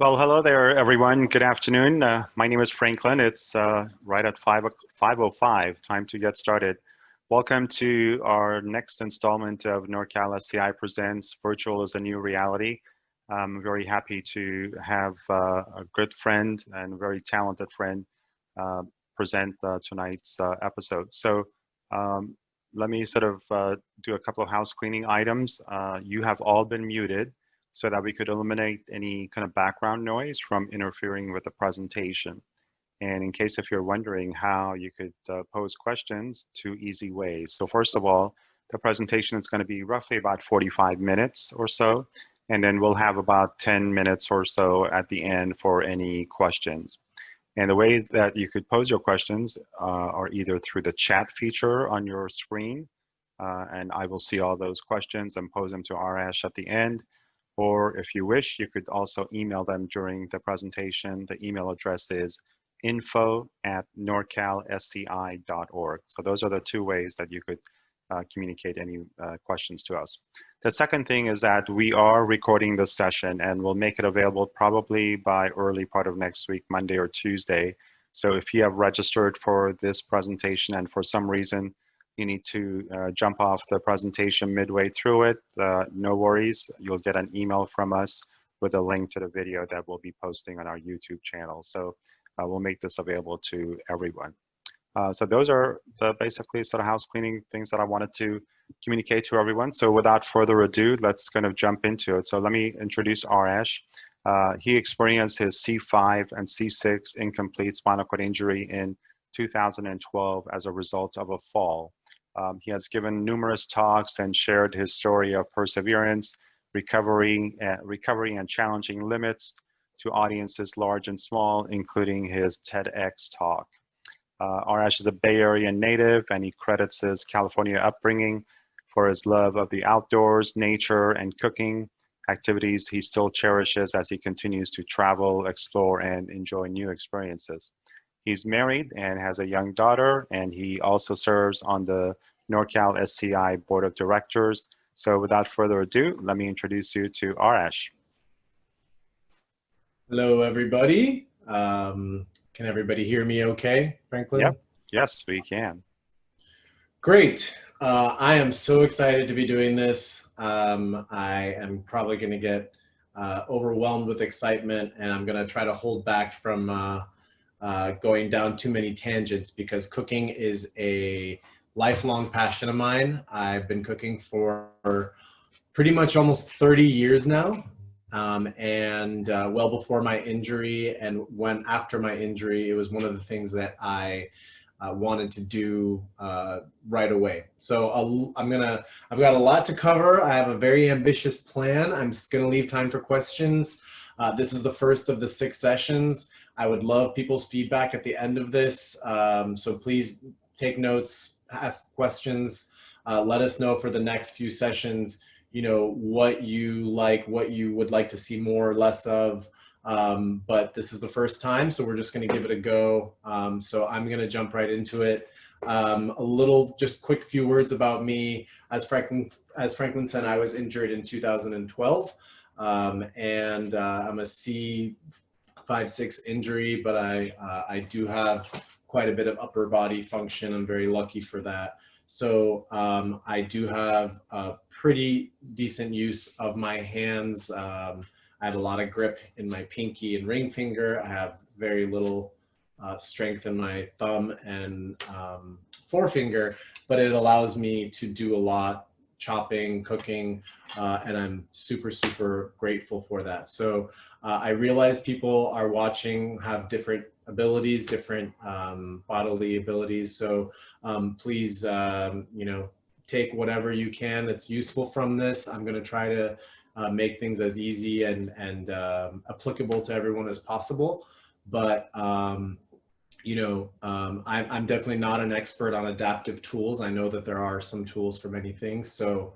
Well, hello there, everyone. Good afternoon. My name is Franklin. It's right at 5:05. Time to get started. Welcome to our next installment of NorCal SCI Presents Virtual is a New Reality. I'm very happy to have a good friend and a very talented friend uh, present tonight's episode. So um, let me sort of do a couple of house cleaning items. You have all been muted so that we could eliminate any kind of background noise from interfering with the presentation. And in case if you're wondering how you could pose questions, two easy ways. So first of all, the presentation is going to be roughly about 45 minutes or so, and then we'll have about 10 minutes or so at the end for any questions. And the way that you could pose your questions are either through the chat feature on your screen, and I will see all those questions and pose them to Arash at the end. Or if you wish, you could also email them during the presentation. The email address is info@norcalsci.org. So those are the two ways that you could communicate any questions to us. The second thing is that we are recording this session and we'll make it available probably by early part of next week, Monday or Tuesday. So if you have registered for this presentation and for some reason you need to jump off the presentation midway through it, no worries. You'll get an email from us with a link to the video that we'll be posting on our YouTube channel. So we'll make this available to everyone. So those are the basically sort of house cleaning things that I wanted to communicate to everyone. So without further ado, let's kind of jump into it. So let me introduce Arash. He experienced his C5 and C6 incomplete spinal cord injury in 2012 as a result of a fall. He has given numerous talks and shared his story of perseverance, recovery and challenging limits to audiences large and small, including his TEDx talk. Arash is a Bay Area native, and he credits his California upbringing for his love of the outdoors, nature, and cooking, activities he still cherishes as he continues to travel, explore, and enjoy new experiences. He's married and has a young daughter, and he also serves on the NorCal SCI Board of Directors. So without further ado, let me introduce you to Arash. Hello, everybody. Can everybody hear me okay, Franklin? Yep. Yes, we can. Great. I am so excited to be doing this. I am probably going to get overwhelmed with excitement, and I'm going to try to hold back from going down too many tangents because cooking is a lifelong passion of mine. I've been cooking for pretty much almost 30 years now. Well before my injury and when after my injury, it was one of the things that I wanted to do right away. So I've got a lot to cover. I have a very ambitious plan. I'm just gonna leave time for questions. This is the first of the 6 sessions. I would love people's feedback at the end of this. So please take notes, ask questions, let us know for the next few sessions, you know, what you like, what you would like to see more or less of. But this is the first time, so we're just going to give it a go. So I'm going to jump right into it. A little, just quick few words about me. As Franklin said, I was injured in 2012, and I'm a C5-6 injury, but I do have quite a bit of upper body function. I'm very lucky for that. So I do have a pretty decent use of my hands. I have a lot of grip in my pinky and ring finger. I have very little strength in my thumb and forefinger, but it allows me to do a lot, chopping, cooking, and I'm super, super grateful for that. So I realize people are watching, have different abilities, different bodily abilities. So please, you know, take whatever you can that's useful from this. I'm going to try to make things as easy and applicable to everyone as possible. But, you know, I'm definitely not an expert on adaptive tools. I know that there are some tools for many things. So,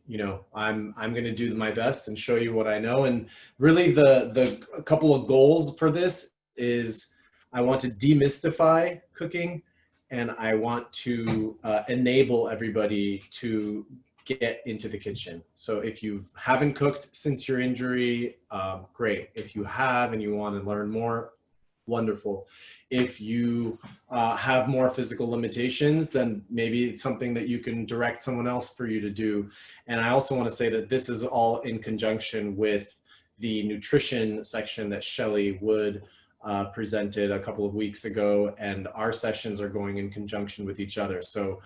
you know, I'm going to do my best and show you what I know. And really the couple of goals for this is I want to demystify cooking, and I want to enable everybody to get into the kitchen. So if you haven't cooked since your injury, great. If you have and you want to learn more, wonderful. If you have more physical limitations, then maybe it's something that you can direct someone else for you to do. And I also want to say that this is all in conjunction with the nutrition section that Shelley Wood presented a couple of weeks ago, and our sessions are going in conjunction with each other. So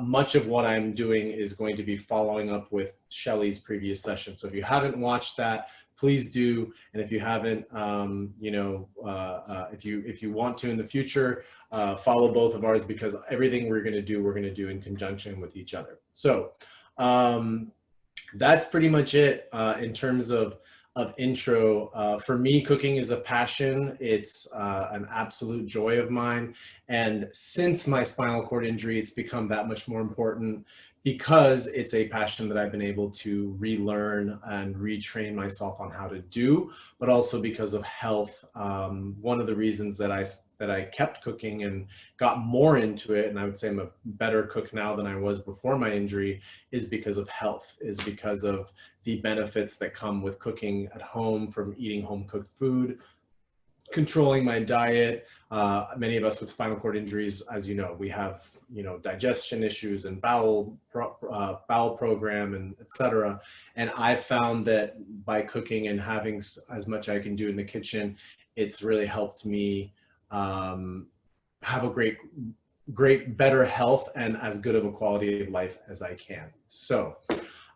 much of what I'm doing is going to be following up with Shelley's previous session. So if you haven't watched that, please do. And if you haven't, if you want to in the future, follow both of ours, because everything we're going to do in conjunction with each other. So that's pretty much it in terms of intro. For me, cooking is a passion. It's an absolute joy of mine. And since my spinal cord injury, it's become that much more important, because it's a passion that I've been able to relearn and retrain myself on how to do, but also because of health. One of the reasons that I kept cooking and got more into it, and I would say I'm a better cook now than I was before my injury, is because of health, is because of the benefits that come with cooking at home, from eating home cooked food, controlling my diet. Many of us with spinal cord injuries, as you know, we have, digestion issues and bowel program and etc. And I found that by cooking and having as much I can do in the kitchen, it's really helped me have a great, better health and as good of a quality of life as I can. So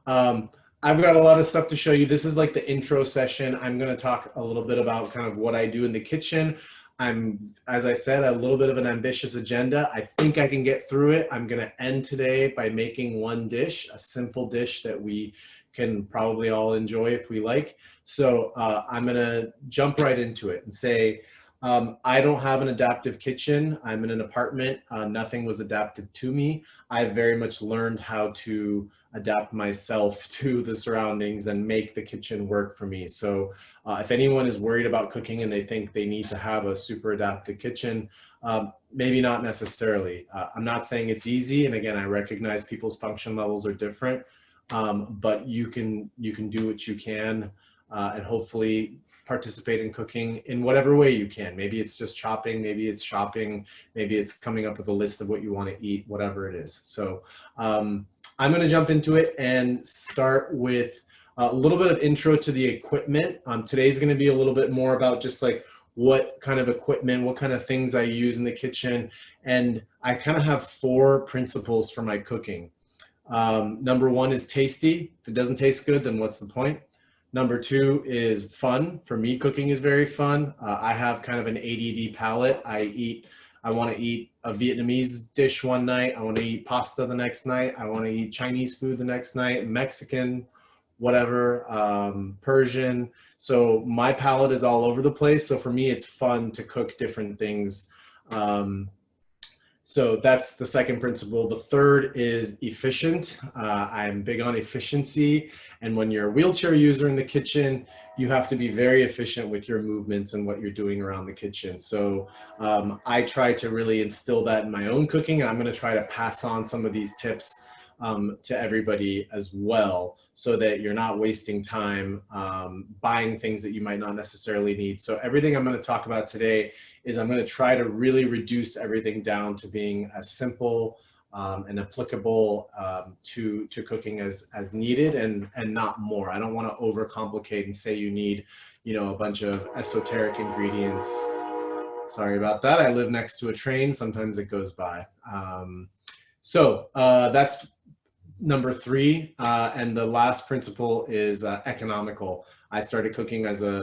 I've got a lot of stuff to show you. This is like the intro session. I'm going to talk a little bit about kind of what I do in the kitchen. I'm, as I said, a little bit of an ambitious agenda. I think I can get through it. I'm going to end today by making one dish, a simple dish that we can probably all enjoy if we like. So I'm going to jump right into it and say, I don't have an adaptive kitchen. I'm in an apartment. Nothing was adapted to me. I very much learned how to adapt myself to the surroundings and make the kitchen work for me. So if anyone is worried about cooking and they think they need to have a super adapted kitchen, maybe not necessarily. I'm not saying it's easy. And again, I recognize people's function levels are different, but you can do what you can and hopefully participate in cooking in whatever way you can. Maybe it's just chopping, maybe it's shopping, maybe it's coming up with a list of what you want to eat, whatever it is. So I'm going to jump into it and start with a little bit of intro to the equipment. Today's going to be a little bit more about just like what kind of equipment, what kind of things I use in the kitchen. And I kind of have 4 principles for my cooking. Number 1 is tasty. If it doesn't taste good, then what's the point? Number 2 is fun. For me, cooking is very fun. I have kind of an ADD palate. I want to eat a Vietnamese dish one night. I want to eat pasta the next night. I want to eat Chinese food the next night, Mexican, whatever, Persian. So my palate is all over the place. So for me, it's fun to cook different things. So that's the second principle. The third is efficient. I'm big on efficiency. And when you're a wheelchair user in the kitchen, you have to be very efficient with your movements and what you're doing around the kitchen. So I try to really instill that in my own cooking. And I'm going to try to pass on some of these tips to everybody as well, so that you're not wasting time buying things that you might not necessarily need. So everything I'm going to talk about today is I'm going to try to really reduce everything down to being as simple and applicable to cooking as needed and not more. I don't want to overcomplicate and say you need, a bunch of esoteric ingredients. Sorry about that. I live next to a train. Sometimes it goes by. So that's number 3. And the last principle is economical. I started cooking as a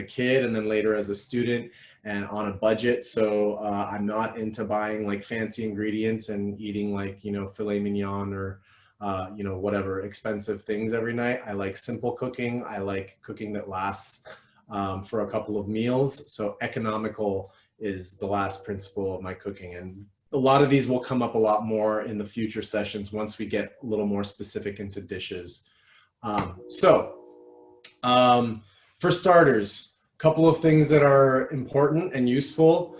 kid, and then later as a student, and on a budget. So I'm not into buying like fancy ingredients and eating like, filet mignon or, whatever expensive things every night. I like simple cooking. I like cooking that lasts for a couple of meals. So economical is the last principle of my cooking. And a lot of these will come up a lot more in the future sessions once we get a little more specific into dishes. For starters, a couple of things that are important and useful.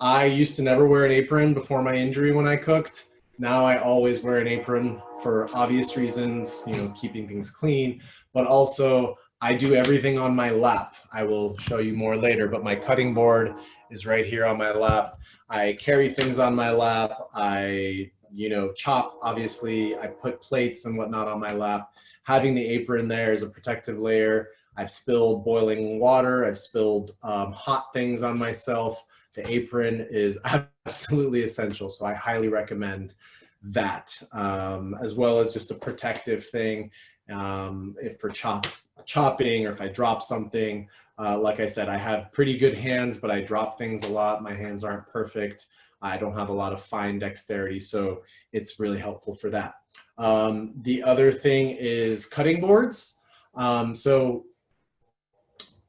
I used to never wear an apron before my injury when I cooked. Now I always wear an apron for obvious reasons, you know, keeping things clean, but also I do everything on my lap. I will show you more later, but my cutting board is right here on my lap. I carry things on my lap. I, you know, chop, obviously. I put plates and whatnot on my lap. Having the apron there is a protective layer. I've spilled boiling water. I've spilled hot things on myself. The apron is absolutely essential, so I highly recommend that, as well as just a protective thing if for chopping or if I drop something. Like I said, I have pretty good hands, but I drop things a lot. My hands aren't perfect. I don't have a lot of fine dexterity, so it's really helpful for that. The other thing is cutting boards. So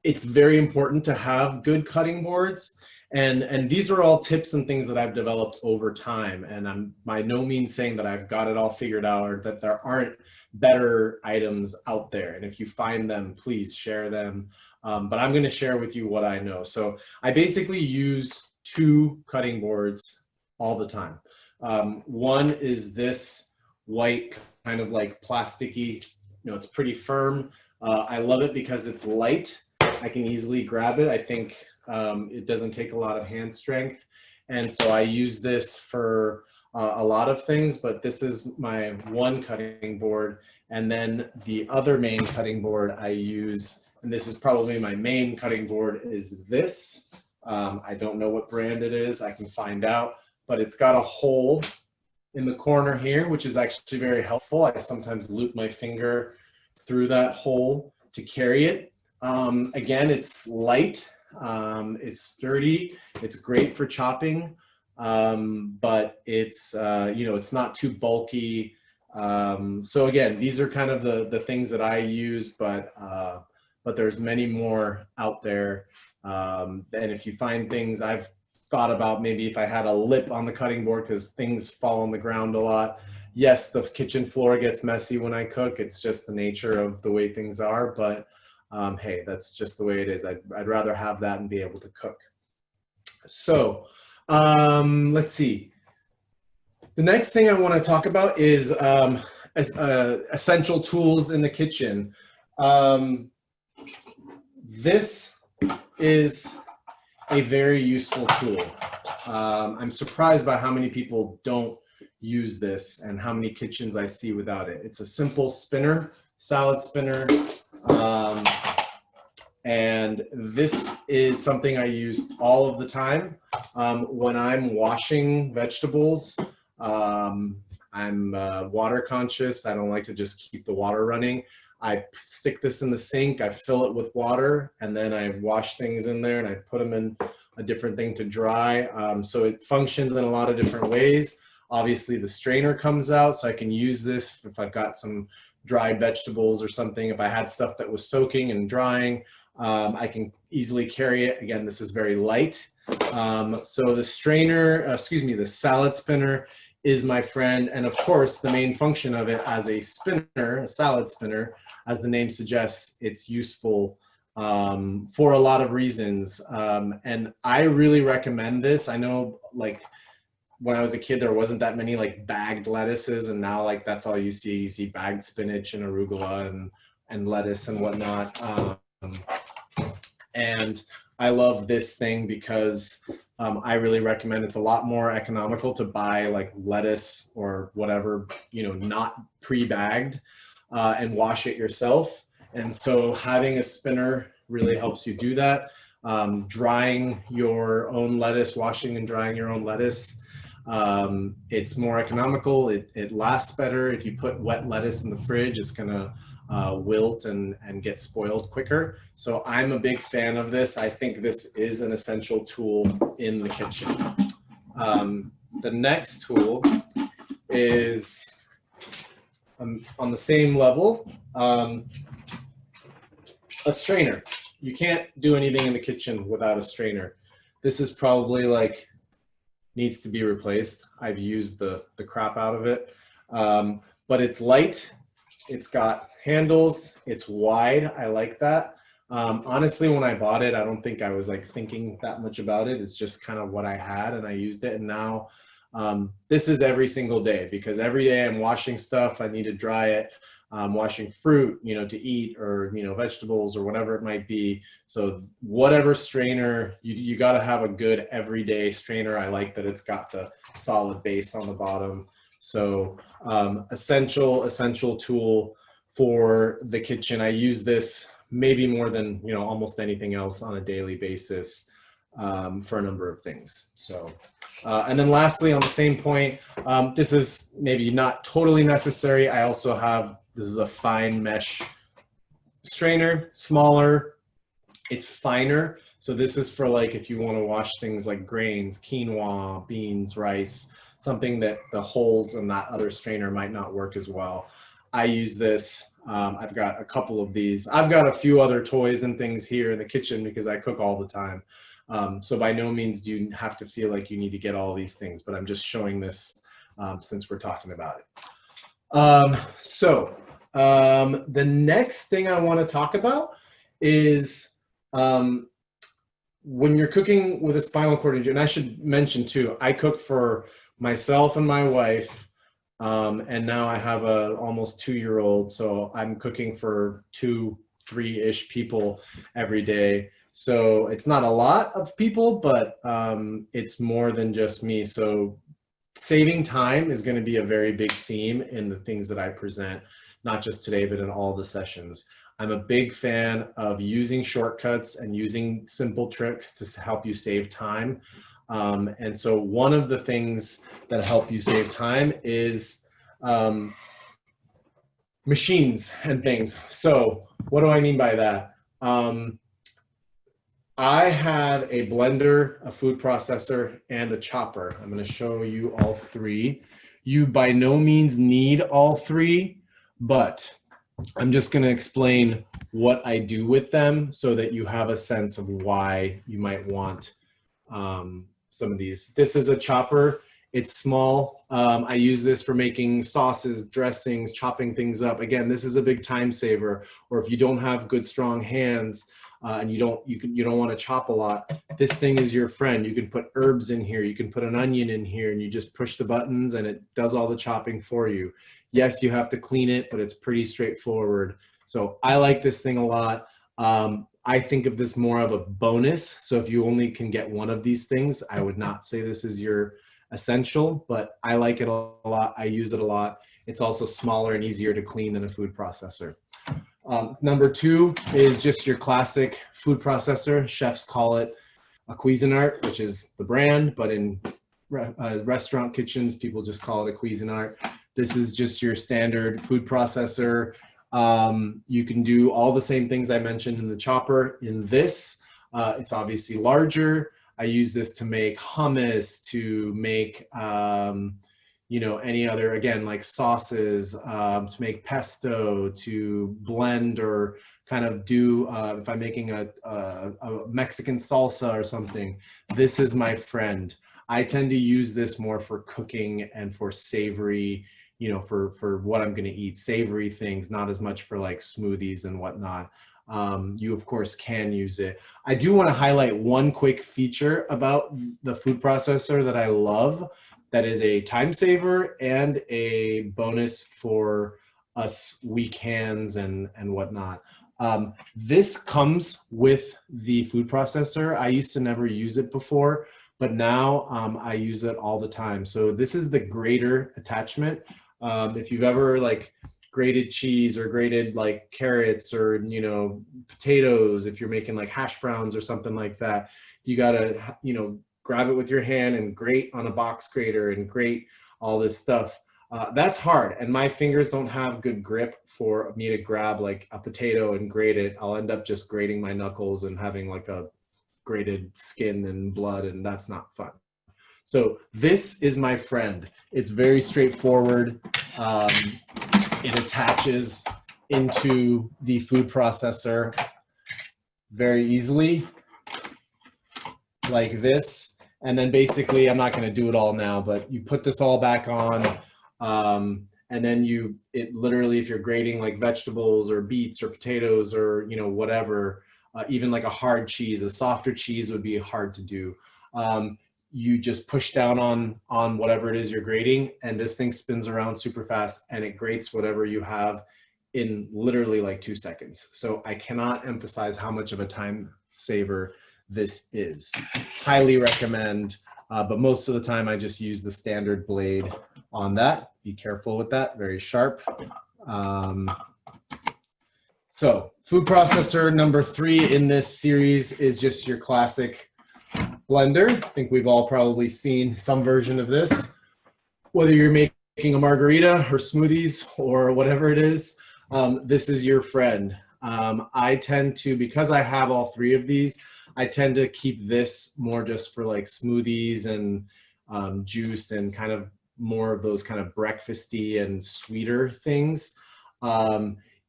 it's very important to have good cutting boards. And these are all tips and things that I've developed over time. And I'm by no means saying that I've got it all figured out or that there aren't better items out there. And if you find them, please share them. But I'm going to share with you what I know. So I basically use 2 cutting boards all the time. One is this white kind of like plasticky, you know, it's pretty firm. I love it because it's light. I can easily grab it. I think it doesn't take a lot of hand strength. And so I use this for a lot of things, but this is my one cutting board. And then the other main cutting board I use, and this is probably my main cutting board, is this. I don't know what brand it is. I can find out, but it's got a hole in the corner here, which is actually very helpful. I sometimes loop my finger through that hole to carry it. Again, it's light, it's sturdy, it's great for chopping, but it's, you know, it's not too bulky. So again, these are kind of the things that I use, but there's many more out there. And if you find things, I've thought about maybe if I had a lip on the cutting board because things fall on the ground a lot. Yes, the kitchen floor gets messy when I cook. It's just the nature of the way things are, but hey, that's just the way it is. I'd rather have that and be able to cook. So let's see. The next thing I want to talk about is essential tools in the kitchen. This is a very useful tool. I'm surprised by how many people don't use this and how many kitchens I see without it. It's a simple spinner, salad spinner. And this is something I use all of the time. When I'm washing vegetables, I'm water conscious. I don't like to just keep the water running. I stick this in the sink, I fill it with water, and then I wash things in there and I put them in a different thing to dry. So it functions in a lot of different ways. Obviously the strainer comes out, so I can use this if I've got some dried vegetables or something. If I had stuff that was soaking and drying, I can easily carry it. Again, this is very light. So the strainer, the salad spinner is my friend. And of course, the main function of it as a spinner, a salad spinner, as the name suggests, it's useful for a lot of reasons. And I really recommend this. I know, like, when I was a kid, there wasn't that many like bagged lettuces, and now like that's all you see. You see bagged spinach and arugula and lettuce and whatnot. And I love this thing because I really recommend. It's a lot more economical to buy like lettuce or whatever, you know, not pre-bagged, and wash it yourself. And so having a spinner really helps you do that. Drying your own lettuce, washing and drying your own lettuce, it's more economical. It lasts better. If you put wet lettuce in the fridge, it's gonna wilt and get spoiled quicker. So I'm a big fan of this. I think this is an essential tool in the kitchen. The next tool is on the same level, a strainer. You can't do anything in the kitchen without a strainer. This is probably like needs to be replaced. I've used the crap out of it, but it's light. It's got handles. It's wide. I like that. Honestly, when I bought it, I don't think I was like thinking that much about it. It's just kind of what I had, and I used it. And now This is every single day, because every day I'm washing stuff. I need to dry it. Washing fruit, to eat, or, vegetables, or whatever it might be. So whatever strainer, you got to have a good everyday strainer. I like that it's got the solid base on the bottom. So essential tool for the kitchen. I use this maybe more than, almost anything else on a daily basis for a number of things. So, and then lastly, on the same point, this is maybe not totally necessary. I also have, this is a fine mesh strainer, smaller, it's finer. So this is for like, if you want to wash things like grains, quinoa, beans, rice, something that the holes in that other strainer might not work as well. I use this. I've got a couple of these. I've got a few other toys and things here in the kitchen because I cook all the time. So by no means do you have to feel like you need to get all these things, but I'm just showing this since we're talking about it. The next thing I want to talk about is when you're cooking with a spinal cord injury, and I should mention too, I cook for myself and my wife, and now I have a almost 2-year-old, so I'm cooking for 2-3-ish people every day. So it's not a lot of people, but it's more than just me. So saving time is going to be a very big theme in the things that I present, not just today, but in all the sessions. I'm a big fan of using shortcuts and using simple tricks to help you save time. And so one of the things that help you save time is machines and things. So what do I mean by that? I have a blender, a food processor, and a chopper. I'm going to show you all three. You by no means need all three, but I'm just going to explain what I do with them so that you have a sense of why you might want some of these. This is a chopper. It's small. I use this for making sauces, dressings, chopping things up. Again, this is a big time saver. Or if you don't have good, strong hands, and you don't want to chop a lot, this thing is your friend. You can put herbs in here, you can put an onion in here, and you just push the buttons and it does all the chopping for you. Yes, you have to clean it, but it's pretty straightforward. So I like this thing a lot. I think of this more of a bonus. So if you only can get one of these things, I would not say this is your essential, but I like it a lot. I use it a lot. It's also smaller and easier to clean than a food processor. Number two is just your classic food processor. Chefs call it a Cuisinart, which is the brand, but in restaurant kitchens, people just call it a Cuisinart. This is just your standard food processor. You can do all the same things I mentioned in the chopper. In this, it's obviously larger. I use this to make hummus, to make any other, again, like sauces, to make pesto, to blend or kind of do, if I'm making a Mexican salsa or something, this is my friend. I tend to use this more for cooking and for savory, for what I'm going to eat, savory things, not as much for like smoothies and whatnot. You of course can use it. I do want to highlight one quick feature about the food processor that I love, that is a time saver and a bonus for us weak hands and whatnot. This comes with the food processor. I used to never use it before, but now I use it all the time. So this is the grater attachment. If you've ever like grated cheese or grated like carrots or potatoes, if you're making like hash browns or something like that, you gotta grab it with your hand and grate on a box grater and grate all this stuff. That's hard, and my fingers don't have good grip for me to grab like a potato and grate it. I'll end up just grating my knuckles and having like a grated skin and blood, and that's not fun. So this is my friend. It's very straightforward. It attaches into the food processor very easily, like this. And then basically, I'm not going to do it all now, but you put this all back on, and then it literally, if you're grating like vegetables or beets or potatoes or whatever, even like a hard cheese, a softer cheese would be hard to do. you just push down on whatever it is you're grating, and this thing spins around super fast and it grates whatever you have in literally like 2 seconds. So I cannot emphasize how much of a time saver this is. Highly recommend, but most of the time I just use the standard blade on that. Be careful with that, very sharp. So food processor number 3 in this series is just your classic blender. I think we've all probably seen some version of this. Whether you're making a margarita or smoothies or whatever it is, this is your friend. I tend to, because I have all 3 of these, I tend to keep this more just for like smoothies and juice and kind of more of those kind of breakfasty and sweeter things.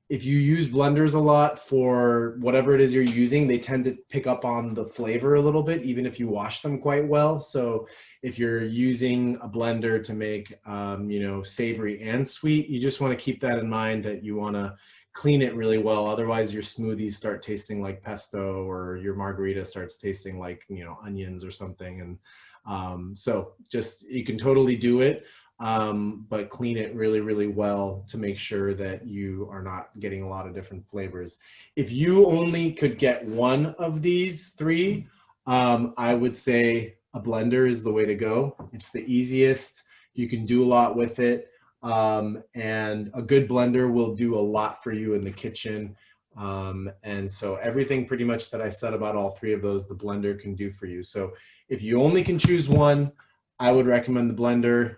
If you use blenders a lot for whatever it is you're using, they tend to pick up on the flavor a little bit, even if you wash them quite well. So if you're using a blender to make, you know, savory and sweet, you just want to keep that in mind, that you want to clean it really well. Otherwise your smoothies start tasting like pesto, or your margarita starts tasting like, you know, onions or something. And so just, you can totally do it. But clean it really, really well to make sure that you are not getting a lot of different flavors. If you only could get one of these 3, I would say a blender is the way to go. It's the easiest. You can do a lot with it. And a good blender will do a lot for you in the kitchen. And so everything pretty much that I said about all 3 of those, the blender can do for you. So if you only can choose one, I would recommend the blender.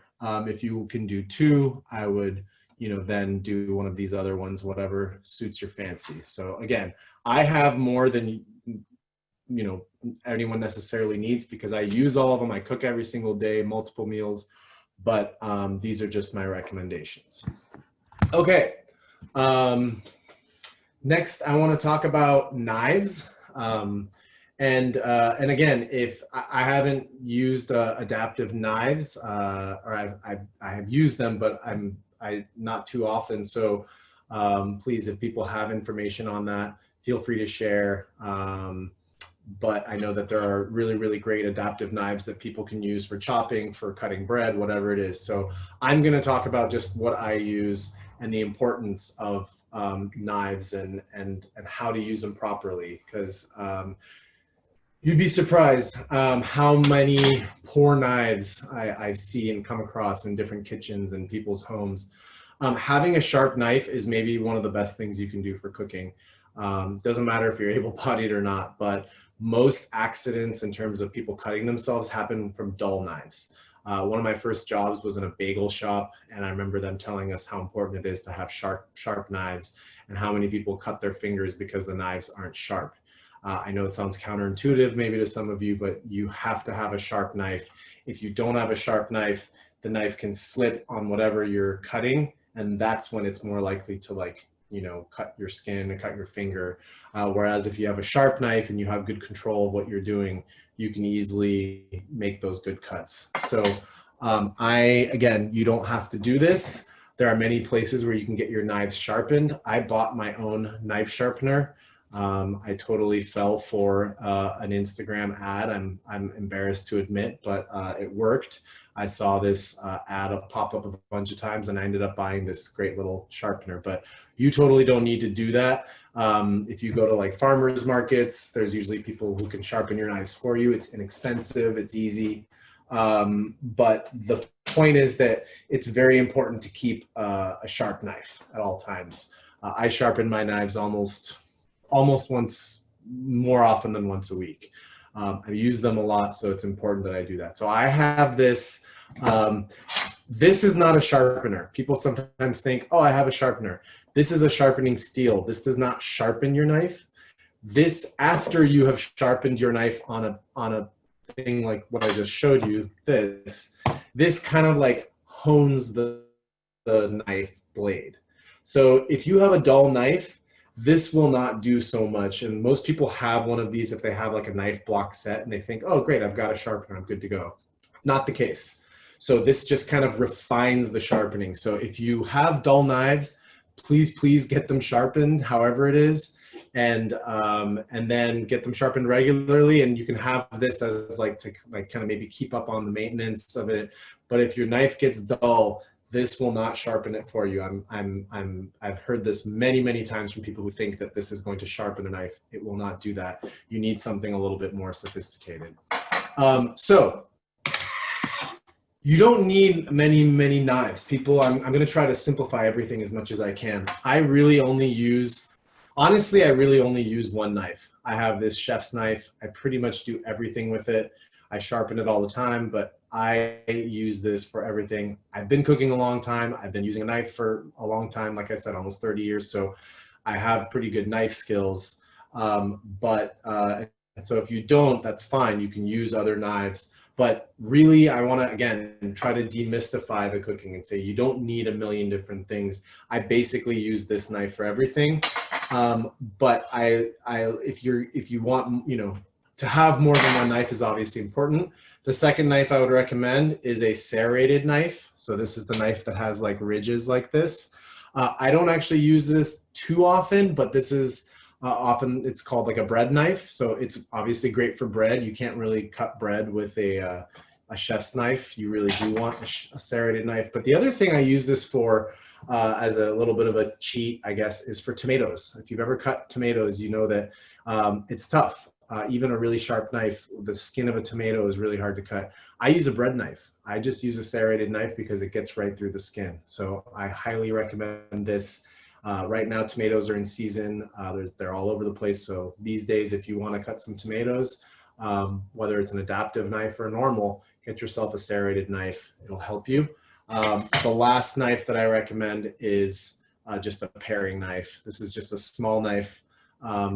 If you can do 2, I would, you know, then do one of these other ones, whatever suits your fancy. So again, I have more than, you know, anyone necessarily needs, because I use all of them. I cook every single day, multiple meals, but these are just my recommendations. Okay. Next, I want to talk about knives. And again, if I haven't used adaptive knives, or I have used them, but I not too often. So please, if people have information on that, feel free to share. But I know that there are really, really great adaptive knives that people can use for chopping, for cutting bread, whatever it is. So I'm going to talk about just what I use and the importance of knives and how to use them properly, because you'd be surprised how many poor knives I see and come across in different kitchens and people's homes. Having a sharp knife is maybe one of the best things you can do for cooking. Doesn't matter if you're able-bodied or not, but most accidents in terms of people cutting themselves happen from dull knives. One of my first jobs was in a bagel shop, and I remember them telling us how important it is to have sharp knives, and how many people cut their fingers because the knives aren't sharp. I know it sounds counterintuitive maybe to some of you, but you have to have a sharp knife. If you don't have a sharp knife, the knife can slip on whatever you're cutting, and that's when it's more likely to, like, you know, cut your skin and cut your finger. Whereas if you have a sharp knife and you have good control of what you're doing, you can easily make those good cuts. So again, you don't have to do this. There are many places where you can get your knives sharpened. I bought my own knife sharpener. I totally fell for an Instagram ad. I'm embarrassed to admit, but it worked. I saw this ad pop up a bunch of times, and I ended up buying this great little sharpener. But you totally don't need to do that. If you go to like farmers markets, there's usually people who can sharpen your knives for you. It's inexpensive, it's easy. But the point is that it's very important to keep a sharp knife at all times. I sharpen my knives almost once, more often than once a week. I use them a lot, so it's important that I do that. So I have this, this is not a sharpener. People sometimes think, oh, I have a sharpener. This is a sharpening steel. This does not sharpen your knife. This, after you have sharpened your knife on a thing like what I just showed you, this kind of like hones the knife blade. So if you have a dull knife, this will not do so much. And most people have one of these if they have like a knife block set and they think, oh great, I've got a sharpener, I'm good to go. Not the case. So this just kind of refines the sharpening. So if you have dull knives, please get them sharpened, however it is. and then get them sharpened regularly. And you can have this as like to like kind of maybe keep up on the maintenance of it. But if your knife gets dull, this will not sharpen it for you. I've heard this many times from people who think that this is going to sharpen a knife. It will not do that. You need something a little bit more sophisticated. So you don't need many knives. People, I'm going to try to simplify everything as much as I can. Honestly, I really only use one knife. I have this chef's knife. I pretty much do everything with it. I sharpen it all the time, but I use this for everything. I've been cooking a long time. I've been using a knife for a long time. Like I said, almost 30 years. So I have pretty good knife skills. And so if you don't, that's fine. You can use other knives. But really, I want to, again, try to demystify the cooking and say you don't need a million different things. I basically use this knife for everything. But if you want, to have more than one knife is obviously important. The second knife I would recommend is a serrated knife. So this is the knife that has like ridges like this. I don't actually use this too often, but this is often it's called like a bread knife. So it's obviously great for bread. You can't really cut bread with a chef's knife. You really do want a serrated knife. But the other thing I use this for as a little bit of a cheat, I guess, is for tomatoes. If you've ever cut tomatoes, you know that it's tough. Even a really sharp knife, the skin of a tomato is really hard to cut. I use a bread knife. I just use a serrated knife because it gets right through the skin. So I highly recommend this. Right now, tomatoes are in season. They're all over the place. So these days, if you want to cut some tomatoes, whether it's an adaptive knife or a normal, get yourself a serrated knife. It'll help you. The last knife that I recommend is just a paring knife. This is just a small knife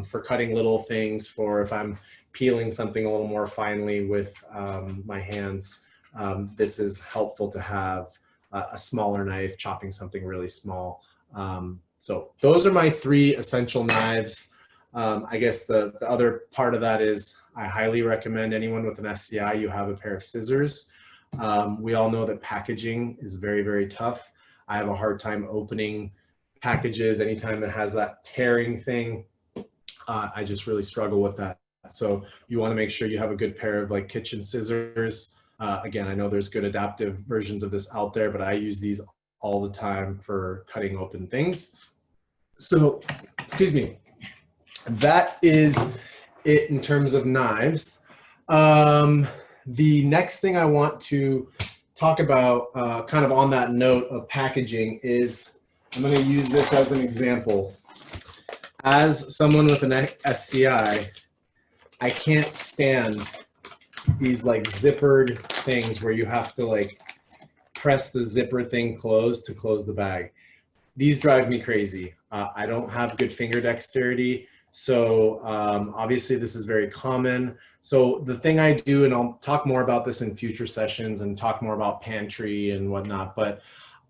for cutting little things, for if I'm peeling something a little more finely with my hands. This is helpful to have a smaller knife, chopping something really small. So those are my three essential knives. I guess the other part of that is I highly recommend anyone with an SCI, you have a pair of scissors. We all know that packaging is very tough. I have a hard time opening packages anytime it has that tearing thing. I just really struggle with that. So you want to make sure you have a good pair of like kitchen scissors. Again, I know there's good adaptive versions of this out there, but I use these all the time for cutting open things. So, excuse me, that is it in terms of knives. The next thing I want to talk about, kind of on that note of packaging, is I'm going to use this as an example. As someone with an SCI, I can't stand these like zippered things where you have to like press the zipper thing closed to close the bag. These drive me crazy. I don't have good finger dexterity. So obviously this is very common. So the thing I do, and I'll talk more about this in future sessions and talk more about pantry and whatnot, but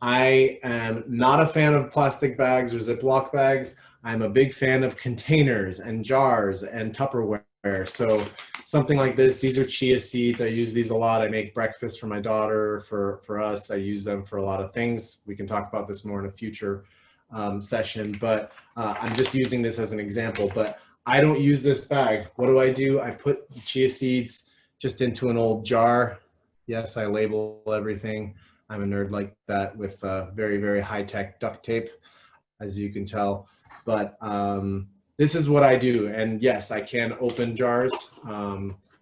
I am not a fan of plastic bags or Ziploc bags. I'm a big fan of containers and jars and Tupperware. So something like this, these are chia seeds. I use these a lot. I make breakfast for my daughter, for us. I use them for a lot of things. We can talk about this more in a future session, but I'm just using this as an example. But I don't use this bag. What do? I put the chia seeds just into an old jar. Yes, I label everything. I'm a nerd like that with very high-tech duct tape, as you can tell. But this is what I do. And yes, I can open jars.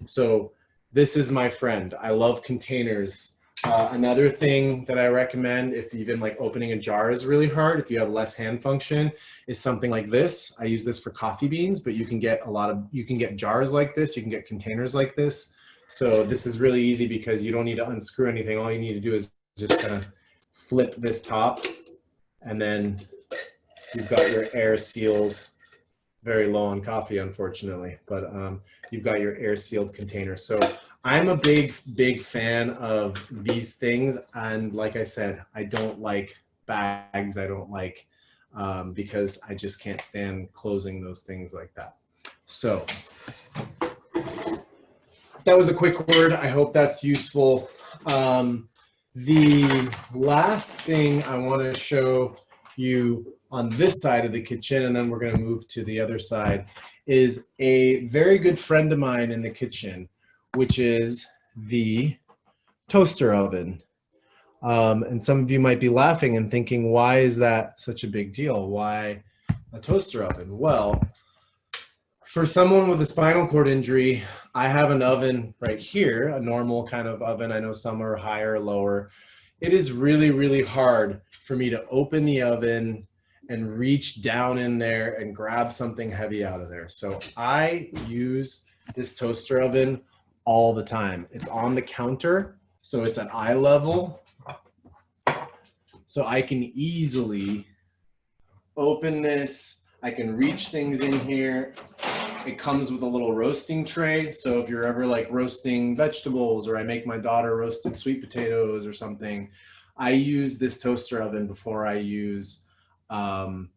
So this is my friend. I love containers. Another thing that I recommend, if even like opening a jar is really hard, if you have less hand function, is something like this. I use this for coffee beans, but you can get you can get jars like this. You can get containers like this. So this is really easy because you don't need to unscrew anything. All you need to do is just kind of flip this top, and then you've got your air sealed, very low on coffee, unfortunately, but you've got your air sealed container. So I'm a big fan of these things. And like I said, I don't like bags. I don't like, because I just can't stand closing those things like that. So that was a quick word. I hope that's useful. The last thing I want to show you on this side of the kitchen, and then we're going to move to the other side, is a very good friend of mine in the kitchen, which is the toaster oven. And some of you might be laughing and thinking, why is that such a big deal? Why a toaster oven? Well, for someone with a spinal cord injury, I have an oven right here, a normal kind of oven. I know some are higher or lower. It is really, really hard for me to open the oven and reach down in there and grab something heavy out of there. So I use this toaster oven all the time. It's on the counter, so it's at eye level. So I can easily open this. I can reach things in here. It comes with a little roasting tray. So if you're ever like roasting vegetables, or I make my daughter roasted sweet potatoes or something, I use this toaster oven before I use the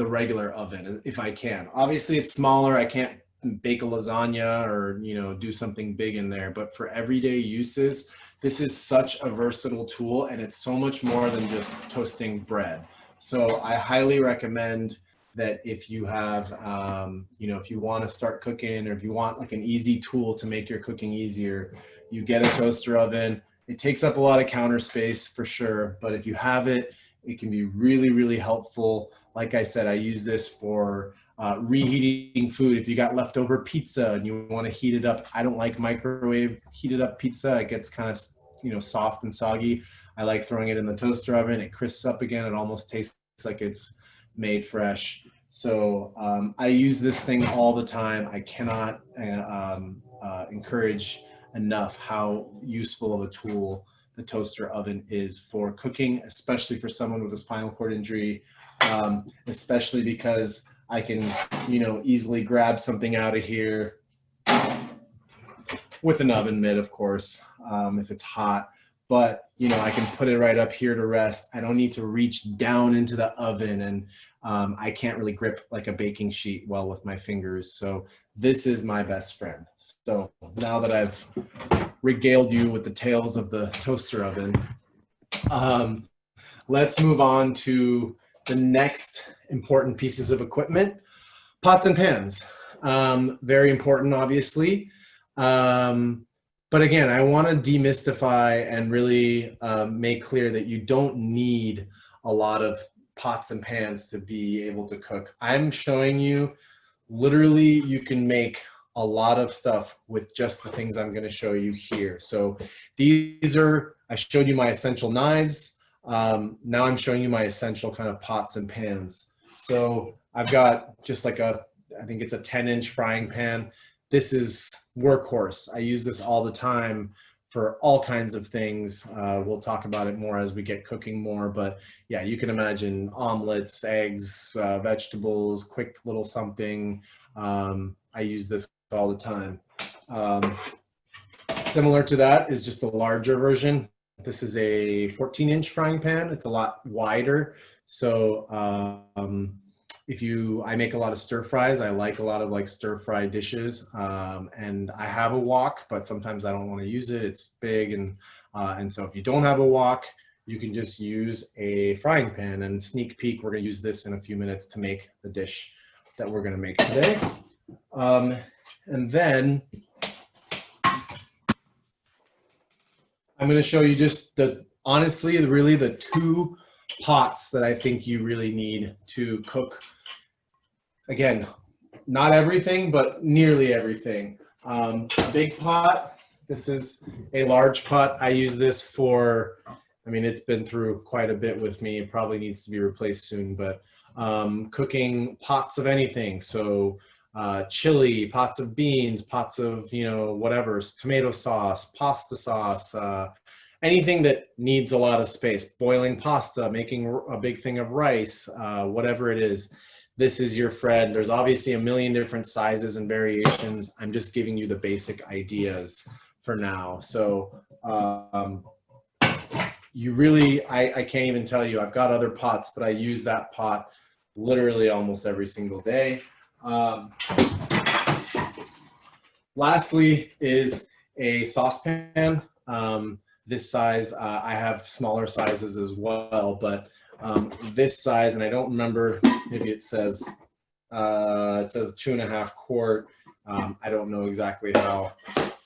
regular oven, if I can. Obviously it's smaller. I can't bake a lasagna or, you know, do something big in there, but for everyday uses, this is such a versatile tool, and it's so much more than just toasting bread. So I highly recommend that if you have, you know, if you want to start cooking, or if you want like an easy tool to make your cooking easier, you get a toaster oven. It takes up a lot of counter space for sure, but if you have it, it can be really, really helpful. Like I said, I use this for reheating food. If you got leftover pizza and you want to heat it up, I don't like microwave heated up pizza. It gets kind of, you know, soft and soggy. I like throwing it in the toaster oven. It crisps up again. It almost tastes like it's made fresh. So I use this thing all the time. I cannot encourage enough how useful of a tool the toaster oven is for cooking, especially for someone with a spinal cord injury, especially because I can, you know, easily grab something out of here with an oven mitt, of course, if it's hot. But, you know, I can put it right up here to rest. I don't need to reach down into the oven, and I can't really grip like a baking sheet well with my fingers. So this is my best friend. So now that I've regaled you with the tales of the toaster oven, let's move on to the next important pieces of equipment. Pots and pans, very important, obviously. But again, I want to demystify and really make clear that you don't need a lot of pots and pans to be able to cook. I'm showing you, literally, you can make a lot of stuff with just the things I'm going to show you here. So these are, I showed you my essential knives. Now I'm showing you my essential kind of pots and pans. So I've got just like a, I think it's a 10-inch frying pan. This is workhorse. I use this all the time for all kinds of things. We'll talk about it more as we get cooking more, but yeah, you can imagine omelets, eggs, vegetables, quick little something. I use this all the time. Similar to that is just a larger version. This is a 14-inch frying pan. It's a lot wider. So I make a lot of stir fries. I like a lot of like stir fry dishes, and I have a wok, but sometimes I don't want to use it. It's big, and so if you don't have a wok, you can just use a frying pan. And sneak peek, we're going to use this in a few minutes to make the dish that we're going to make today. And then I'm going to show you just the, honestly, really the two pots that I think you really need to cook. Again, not everything, but nearly everything. A big pot, this is a large pot. I use this for, I mean, it's been through quite a bit with me. It probably needs to be replaced soon, but cooking pots of anything. So chili, pots of beans, pots of, you know, whatever, tomato sauce, pasta sauce, anything that needs a lot of space, boiling pasta, making a big thing of rice, whatever it is, this is your friend. There's obviously a million different sizes and variations. I'm just giving you the basic ideas for now. So you really, I can't even tell you, I've got other pots, but I use that pot literally almost every single day. Lastly is a saucepan. This size, I have smaller sizes as well, but this size, and I don't remember, maybe it says 2.5 quart. I don't know exactly how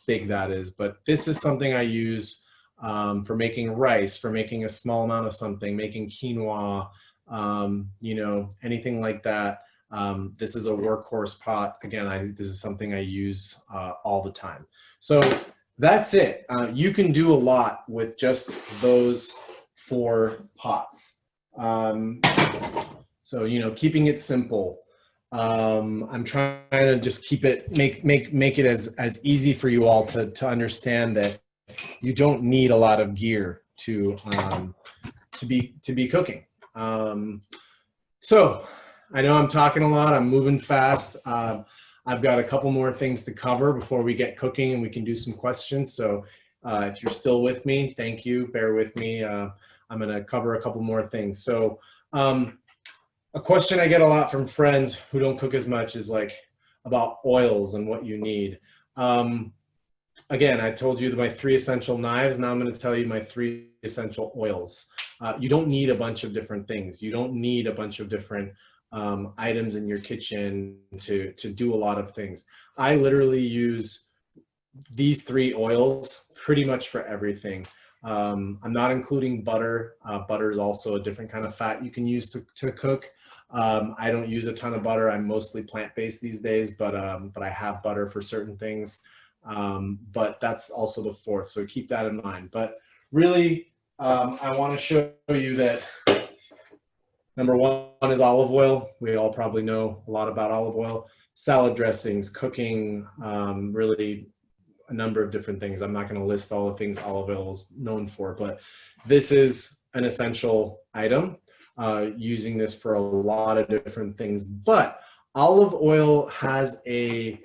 big that is, but this is something I use for making rice, for making a small amount of something, making quinoa, you know, anything like that. This is a workhorse pot. Again, this is something I use all the time. So that's it. You can do a lot with just those 4 pots. So, you know, keeping it simple. I'm trying to just keep it, make it as easy for you all to understand that you don't need a lot of gear to be cooking. So I know I'm talking a lot, I'm moving fast. I've got a couple more things to cover before we get cooking and we can do some questions. So if you're still with me, thank you, bear with me. I'm gonna cover a couple more things. So a question I get a lot from friends who don't cook as much is like about oils and what you need. Again, I told you my 3 essential knives. Now I'm going to tell you my 3 essential oils. You don't need a bunch of different things. You don't need a bunch of different items in your kitchen to do a lot of things. I literally use these 3 oils pretty much for everything. I'm not including butter. Butter is also a different kind of fat you can use to cook. I don't use a ton of butter. I'm mostly plant-based these days, but I have butter for certain things. But that's also the 4th, so keep that in mind. But really, I want to show you that number 1 is olive oil. We all probably know a lot about olive oil. Salad dressings, cooking, really a number of different things. I'm not going to list all the things olive oil is known for, but this is an essential item. Using this for a lot of different things, but olive oil has a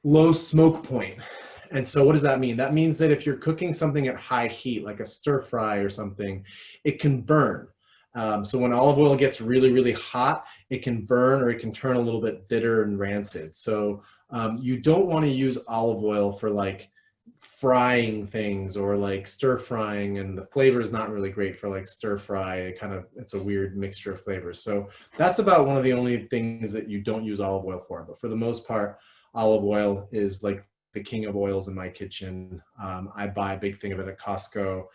low smoke point. And so what does that mean? That means that if you're cooking something at high heat, like a stir fry or something, it can burn. So when olive oil gets really, really hot, it can burn or it can turn a little bit bitter and rancid. So you don't want to use olive oil for like frying things or like stir frying, and the flavor is not really great for like stir fry. It's a weird mixture of flavors. So that's about one of the only things that you don't use olive oil for. But for the most part, olive oil is like the king of oils in my kitchen. I buy a big thing of it at Costco.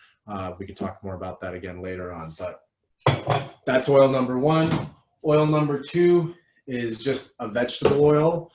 We could talk more about that again later on, but that's oil number 1. Oil number 2 is just a vegetable oil.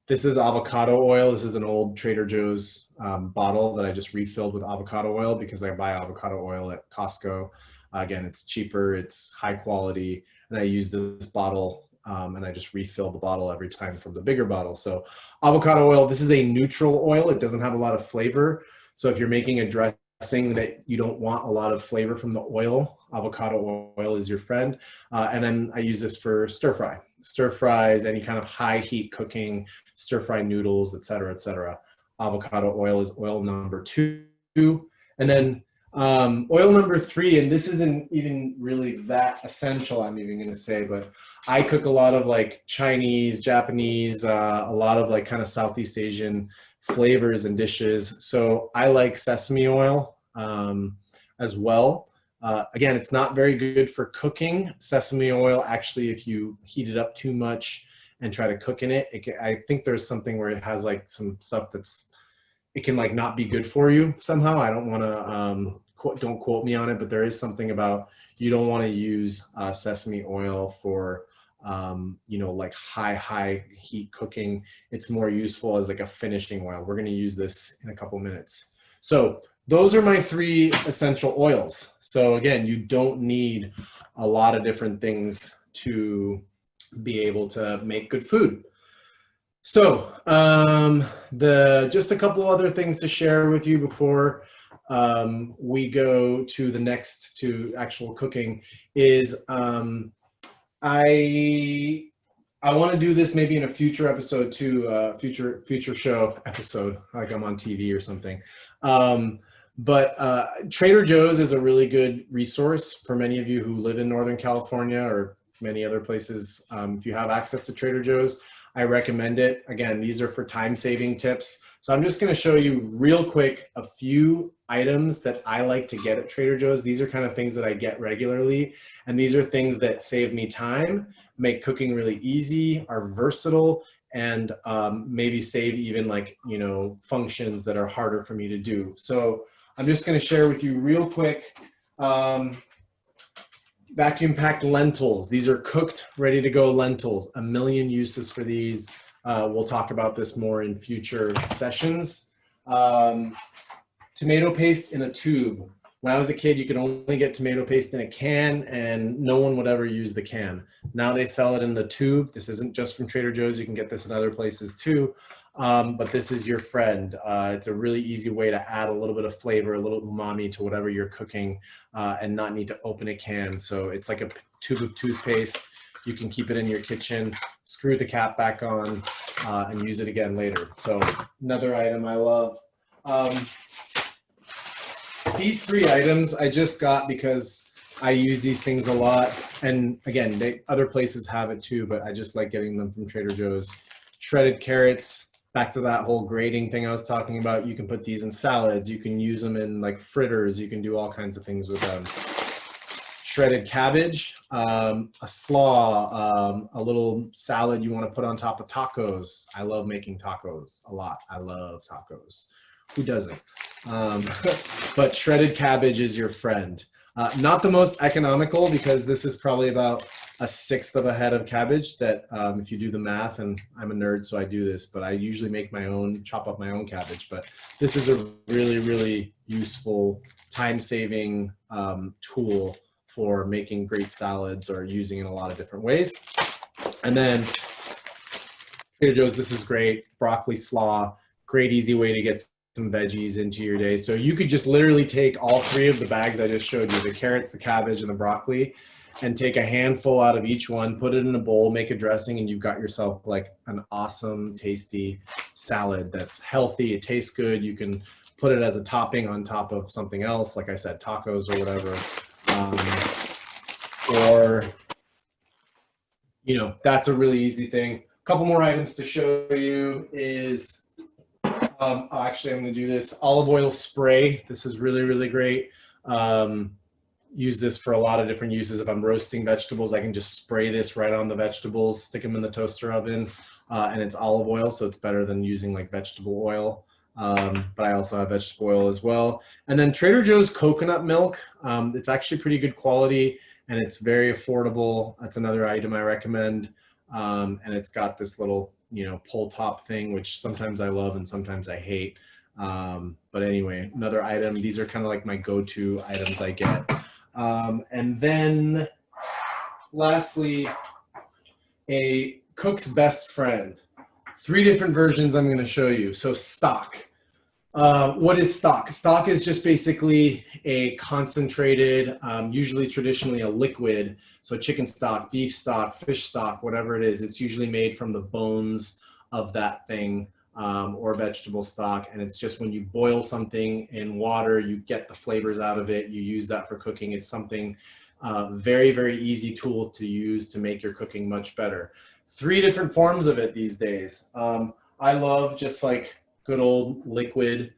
This is avocado oil. This is an old Trader Joe's bottle that I just refilled with avocado oil because I buy avocado oil at Costco. Again, it's cheaper, it's high quality, and I use this bottle and I just refill the bottle every time from the bigger bottle. So avocado oil, this is a neutral oil. It doesn't have a lot of flavor. So if you're making a dressing that you don't want a lot of flavor from the oil, avocado oil is your friend. And then I use this for stir fry. Stir fries, any kind of high heat cooking, stir fry noodles, et cetera, et cetera. Avocado oil is oil number 2. And then oil number 3, and this isn't even really that essential, I'm even going to say, but I cook a lot of like Chinese, Japanese, a lot of like kind of Southeast Asian flavors and dishes. So I like sesame oil as well. Again, it's not very good for cooking. Sesame oil, actually, if you heat it up too much and try to cook in it, I think there's something where it has like some stuff it can like not be good for you somehow. I don't want to, don't quote me on it, but there is something about you don't want to use sesame oil for, you know, like high heat cooking. It's more useful as like a finishing oil. We're going to use this in a couple minutes. So those are my 3 essential oils. So again, you don't need a lot of different things to be able to make good food. So just a couple other things to share with you before we go to the next, to actual cooking, is I want to do this maybe in a future episode too, future show episode, like I'm on TV or something. But Trader Joe's is a really good resource for many of you who live in Northern California or many other places. If you have access to Trader Joe's, I recommend it. Again, these are for time-saving tips. So I'm just going to show you real quick a few items that I like to get at Trader Joe's. These are kind of things that I get regularly, and these are things that save me time, make cooking really easy, are versatile, and maybe save even like, you know, functions that are harder for me to do. So I'm just going to share with you real quick. Vacuum packed lentils. These are cooked, ready to go lentils. A million uses for these. We'll talk about this more in future sessions. Tomato paste in a tube. When I was a kid, you could only get tomato paste in a can, and no one would ever use the can. Now they sell it in the tube. This isn't just from Trader Joe's. You can get this in other places too. But this is your friend. It's a really easy way to add a little bit of flavor, a little umami to whatever you're cooking, and not need to open a can. So it's like a tube of toothpaste. You can keep it in your kitchen, screw the cap back on, and use it again later. So another item I love. These three items I just got because I use these things a lot. And again, other places have it too, but I just like getting them from Trader Joe's. Shredded carrots. Back to that whole grating thing I was talking about. You can put these in salads. You can use them in like fritters. You can do all kinds of things with them. Shredded cabbage, a slaw, a little salad you want to put on top of tacos. I love making tacos a lot. I love tacos. Who doesn't? But shredded cabbage is your friend. Not the most economical, because this is probably about 1/6 of a head of cabbage that if you do the math, and I'm a nerd so I do this, but I usually make my own, chop up my own cabbage. But this is a really, really useful time-saving tool for making great salads or using in a lot of different ways. And then Trader Joe's, this is great. Broccoli slaw, great easy way to get some veggies into your day. So you could just literally take all three of the bags I just showed you, the carrots, the cabbage, and the broccoli, and take a handful out of each one, put it in a bowl, make a dressing, and you've got yourself like an awesome, tasty salad that's healthy. It tastes good. You can put it as a topping on top of something else, like I said, tacos or whatever. Or, you know, that's a really easy thing. A couple more items to show you is, actually, I'm going to do this olive oil spray. This is really, really great. Use this for a lot of different uses. If I'm roasting vegetables, I can just spray this right on the vegetables, stick them in the toaster oven, and it's olive oil, so it's better than using like vegetable oil. But I also have vegetable oil as well. And then Trader Joe's coconut milk. It's actually pretty good quality, and it's very affordable. That's another item I recommend. And it's got this little, you know, pull top thing, which sometimes I love and sometimes I hate. But anyway, another item. These are kind of like my go-to items I get. And then lastly, a cook's best friend. 3 different versions I'm going to show you. So stock. What is stock? Stock is just basically a concentrated, usually traditionally a liquid. So chicken stock, beef stock, fish stock, whatever it is, it's usually made from the bones of that thing, or vegetable stock. And it's just when you boil something in water, you get the flavors out of it. You use that for cooking. It's something very, very easy tool to use to make your cooking much better. 3 different forms of it these days. I love just like good old liquid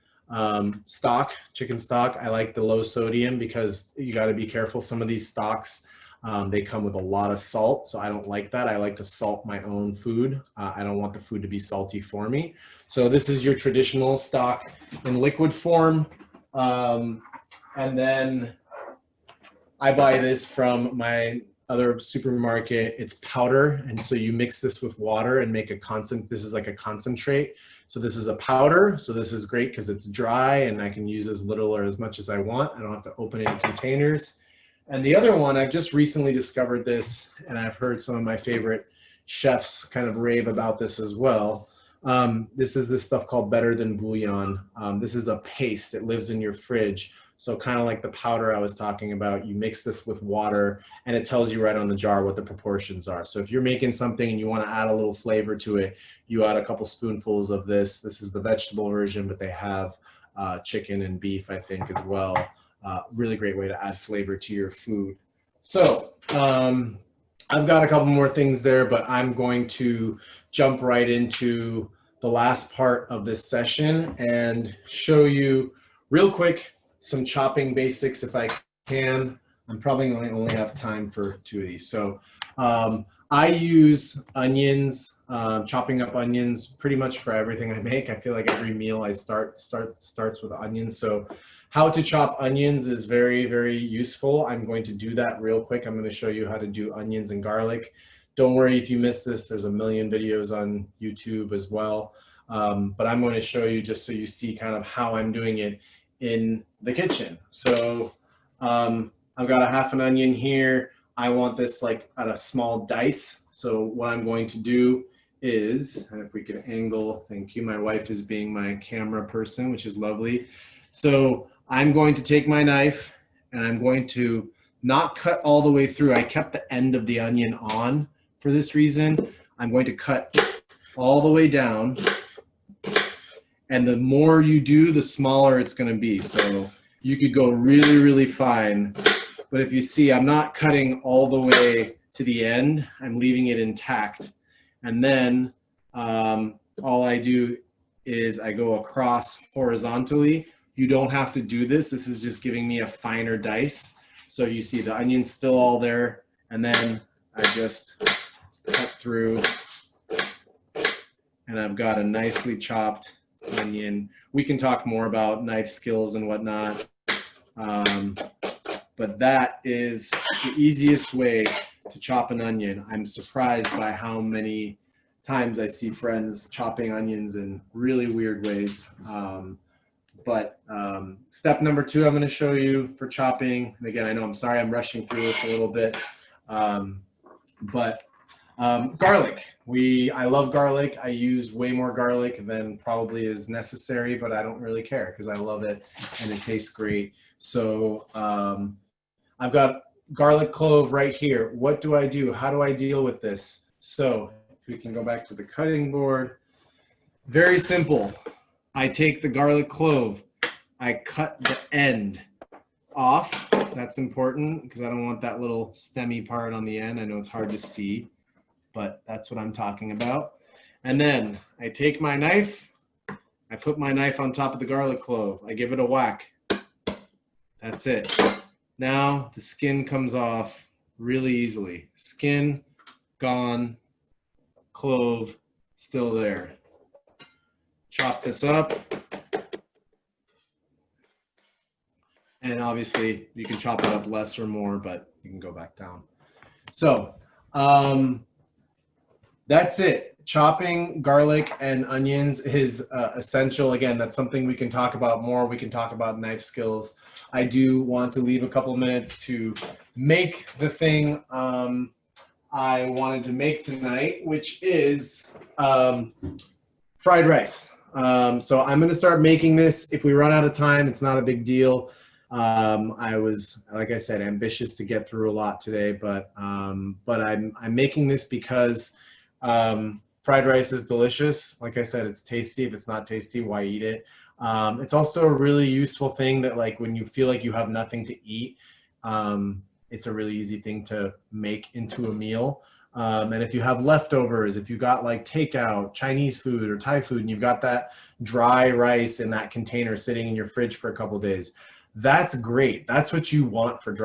stock, chicken stock. I like the low sodium because you got to be careful. Some of these stocks, they come with a lot of salt, so I don't like that. I like to salt my own food. I don't want the food to be salty for me. So this is your traditional stock in liquid form. And then I buy this from my other supermarket. It's powder, and so you mix this with water and make a this is like a concentrate. So this is a powder, so this is great because it's dry and I can use as little or as much as I want. I don't have to open any containers. And the other one, I've just recently discovered this, and I've heard some of my favorite chefs kind of rave about this as well. This is this stuff called Better Than Bouillon. This is a paste. It lives in your fridge. So kind of like the powder I was talking about, you mix this with water and it tells you right on the jar what the proportions are. So if you're making something and you want to add a little flavor to it, you add a couple spoonfuls of this. This is the vegetable version, but they have chicken and beef, I think, as well. Really great way to add flavor to your food. So I've got a couple more things there, but I'm going to jump right into the last part of this session and show you real quick some chopping basics if I can. I'm probably going to only have time for 2 of these. So I use onions, chopping up onions pretty much for everything I make. I feel like every meal I starts with onions. So how to chop onions is very, very useful. I'm going to do that real quick. I'm going to show you how to do onions and garlic. Don't worry if you missed this. There's a million videos on YouTube as well. But I'm going to show you just so you see kind of how I'm doing it in the kitchen. So I've got a half an onion here. I want this like at a small dice. So what I'm going to do is, and if we can angle, thank you. My wife is being my camera person, which is lovely. So I'm going to take my knife and I'm going to not cut all the way through. I kept the end of the onion on for this reason. I'm going to cut all the way down. And the more you do, the smaller it's going to be. So you could go really, really fine. But if you see, I'm not cutting all the way to the end. I'm leaving it intact. And then all I do is I go across horizontally. You don't have to do this. This is just giving me a finer dice. So you see the onion's still all there. And then I just cut through. And I've got a nicely chopped onion. We can talk more about knife skills and whatnot. But that is the easiest way to chop an onion. I'm surprised by how many times I see friends chopping onions in really weird ways. Step number 2 I'm going to show you for chopping. And again, I know I'm sorry I'm rushing through this a little bit. Garlic. I love garlic. I use way more garlic than probably is necessary, but I don't really care because I love it and it tastes great. So I've got garlic clove right here. What do I do? How do I deal with this? So if we can go back to the cutting board, very simple. I take the garlic clove. I cut the end off. That's important because I don't want that little stemmy part on the end. I know it's hard to see, but that's what I'm talking about. And then I take my knife. I put my knife on top of the garlic clove. I give it a whack. That's it. Now the skin comes off really easily. Skin gone, clove still there. Chop this up. And obviously you can chop it up less or more, but you can go back down. So that's it. Chopping garlic and onions is essential. Again, that's something we can talk about more. We can talk about knife skills. I do want to leave a couple minutes to make the thing I wanted to make tonight, which is fried rice. So I'm going to start making this. If we run out of time, it's not a big deal. I was, like I said, ambitious to get through a lot today, but I'm making this because fried rice is delicious. Like I said, it's tasty. If it's not tasty, why eat it? It's also a really useful thing that, like, when you feel like you have nothing to eat, it's a really easy thing to make into a meal. And if you have leftovers, if you got like takeout, Chinese food or Thai food, and you've got that dry rice in that container sitting in your fridge for a couple of days, that's great. That's what you want for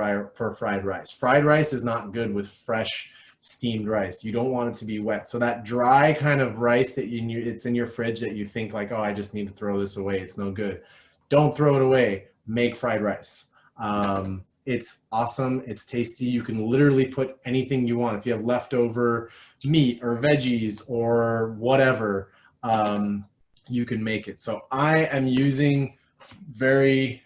fried rice. Fried rice is not good with fresh steamed rice. You don't want it to be wet. So that dry kind of rice that it's in your fridge that you think like, oh, I just need to throw this away, it's no good. Don't throw it away. Make fried rice. It's awesome. It's tasty. You can literally put anything you want. If you have leftover meat or veggies or whatever, you can make it. So I am using very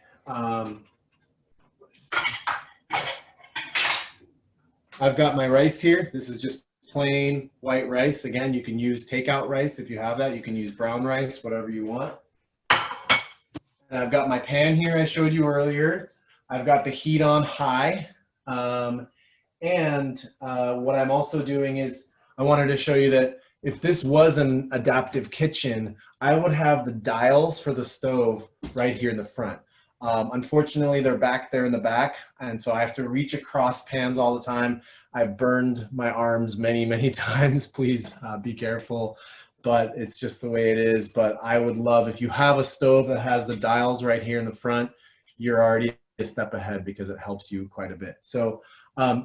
I've got my rice here. This is just plain white rice. Again, you can use takeout rice if you have that. You can use brown rice, whatever you want. And I've got my pan here I showed you earlier. I've got the heat on high. What I'm also doing is I wanted to show you that if this was an adaptive kitchen, I would have the dials for the stove right here in the front. Unfortunately, they're back there in the back, and so I have to reach across pans all the time. I've burned my arms many, many times. Please be careful, but it's just the way it is. But I would love, if you have a stove that has the dials right here in the front, you're already a step ahead because it helps you quite a bit. So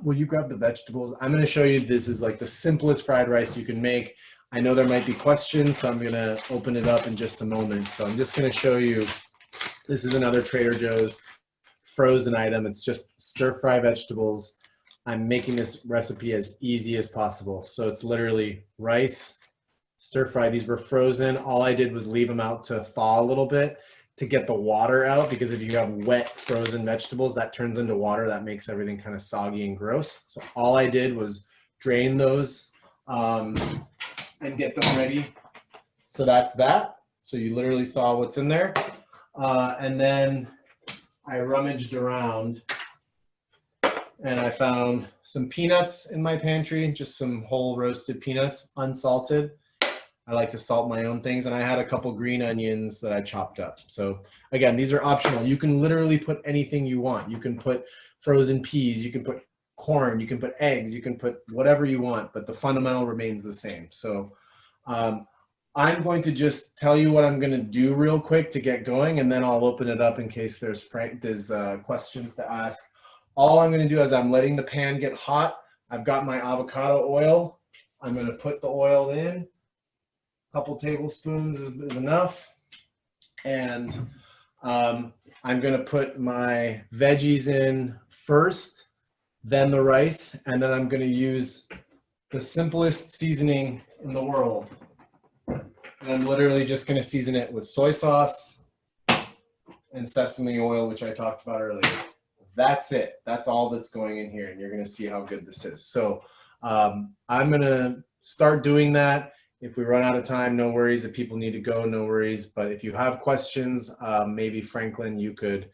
will you grab the vegetables? I'm going to show you, this is like the simplest fried rice you can make. I know there might be questions, so I'm going to open it up in just a moment. So I'm just going to show you, this is another Trader Joe's frozen item. It's just stir-fry vegetables. I'm making this recipe as easy as possible. So it's literally rice, stir-fry. These were frozen. All I did was leave them out to thaw a little bit to get the water out, because if you have wet frozen vegetables, that turns into water. That makes everything kind of soggy and gross. So all I did was drain those and get them ready. So that's that. So you literally saw what's in there. And then I rummaged around and I found some peanuts in my pantry, just some whole roasted peanuts, unsalted. I like to salt my own things, and I had a couple green onions that I chopped up. So again, these are optional. You can literally put anything you want. You can put frozen peas, you can put corn, you can put eggs, you can put whatever you want, but the fundamental remains the same. So I'm going to just tell you what I'm going to do real quick to get going, and then I'll open it up in case there's questions to ask. All I'm going to do is I'm letting the pan get hot. I've got my avocado oil. I'm going to put the oil in. A couple tablespoons is enough. And I'm going to put my veggies in first, then the rice, and then I'm going to use the simplest seasoning in the world. And I'm literally just going to season it with soy sauce and sesame oil, which I talked about earlier. That's it. That's all that's going in here, and you're going to see how good this is. So I'm going to start doing that. If we run out of time, no worries. If people need to go, no worries. But if you have questions, maybe Franklin, you could,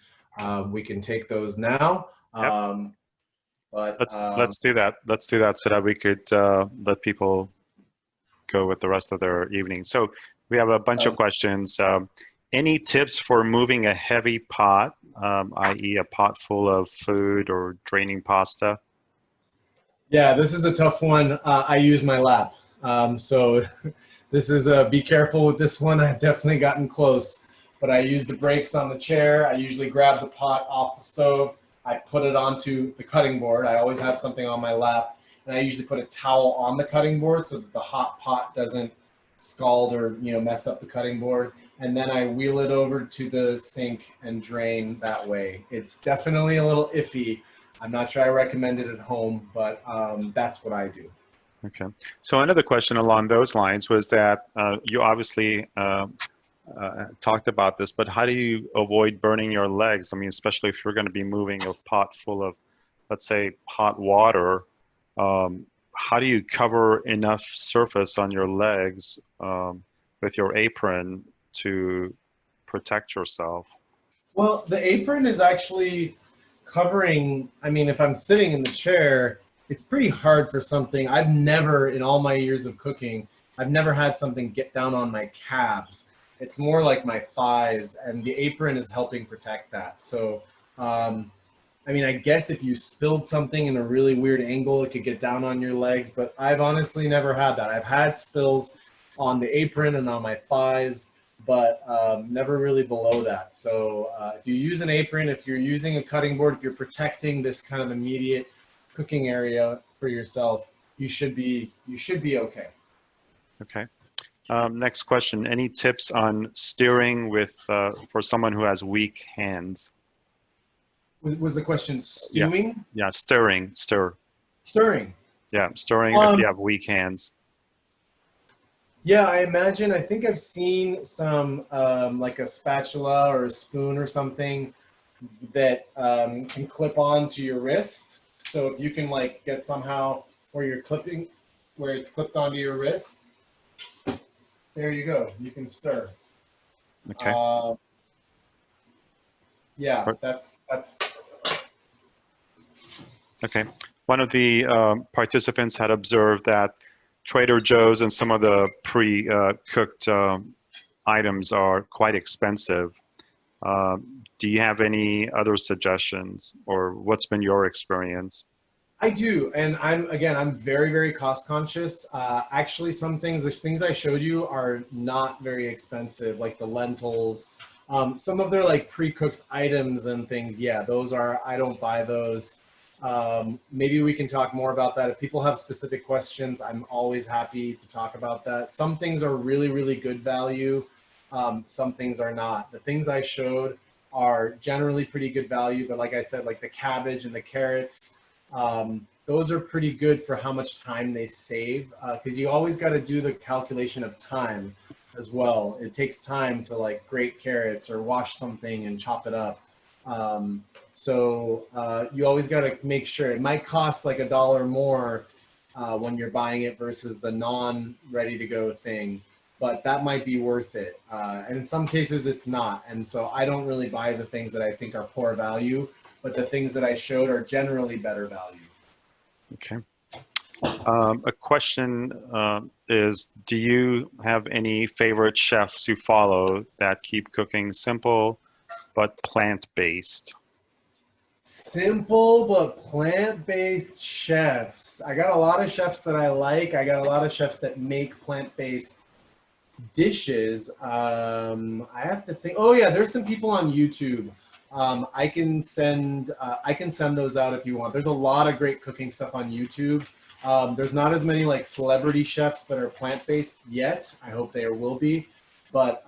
we can take those now. Yep. But let's do that. Let's do that so that we could let people go with the rest of their evening. So we have a bunch of questions. Any tips for moving a heavy pot, i.e. a pot full of food or draining pasta? Yeah, this is a tough one. I use my lap. So this is be careful with this one. I've definitely gotten close, but I use the brakes on the chair. I usually grab the pot off the stove. I put it onto the cutting board. I always have something on my lap, and I usually put a towel on the cutting board so that the hot pot doesn't scald or mess up the cutting board. And then I wheel it over to the sink and drain that way. It's definitely a little iffy. I'm not sure I recommend it at home, but that's what I do. Okay. So another question along those lines was that you obviously talked about this, but how do you avoid burning your legs? I mean, especially if you're going to be moving a pot full of, let's say, hot water, how do you cover enough surface on your legs with your apron to protect yourself? Well, the apron is actually covering, I mean, if I'm sitting in the chair, it's pretty hard for something. I've never, in all my years of cooking, I've never had something get down on my calves. It's more like my thighs, and the apron is helping protect that. So, I mean, I guess if you spilled something in a really weird angle, it could get down on your legs, but I've honestly never had that. I've had spills on the apron and on my thighs, but never really below that. So if you use an apron, if you're using a cutting board, if you're protecting this kind of immediate cooking area for yourself, you should be okay. Okay. Next question. Any tips on steering with for someone who has weak hands? Was the question stewing? Yeah, stirring. Stirring. Yeah, stirring if you have weak hands. Yeah, I imagine. I think I've seen some like a spatula or a spoon or something that can clip on to your wrist. So if you can like get somehow where you're clipping, where it's clipped onto your wrist, there you go. You can stir. Okay. Yeah, that's. Okay. One of the participants had observed that Trader Joe's and some of the pre-cooked items are quite expensive. Do you have any other suggestions, or what's been your experience? I do, and I'm very, very cost conscious. Actually, there's things I showed you are not very expensive, like the lentils. Some of their like pre-cooked items and things, yeah, I don't buy those. Maybe we can talk more about that. If people have specific questions, I'm always happy to talk about that. Some things are really, really good value. Some things are not. The things I showed are generally pretty good value, but like I said, like the cabbage and the carrots, those are pretty good for how much time they save, because you always got to do the calculation of time as well. It takes time to like grate carrots or wash something and chop it up. You always got to make sure. It might cost like $1 more when you're buying it versus the non-ready to go thing, but that might be worth it. And in some cases it's not. And so I don't really buy the things that I think are poor value, but the things that I showed are generally better value. Okay. A question is, do you have any favorite chefs you follow that keep cooking simple but plant-based? Simple but plant-based chefs. I got a lot of chefs that I like. I got a lot of chefs that make plant-based dishes. I have to think. Oh yeah, there's some people on YouTube. I can send those out if you want. There's a lot of great cooking stuff on YouTube. There's not as many like celebrity chefs that are plant-based yet. I hope there will be, but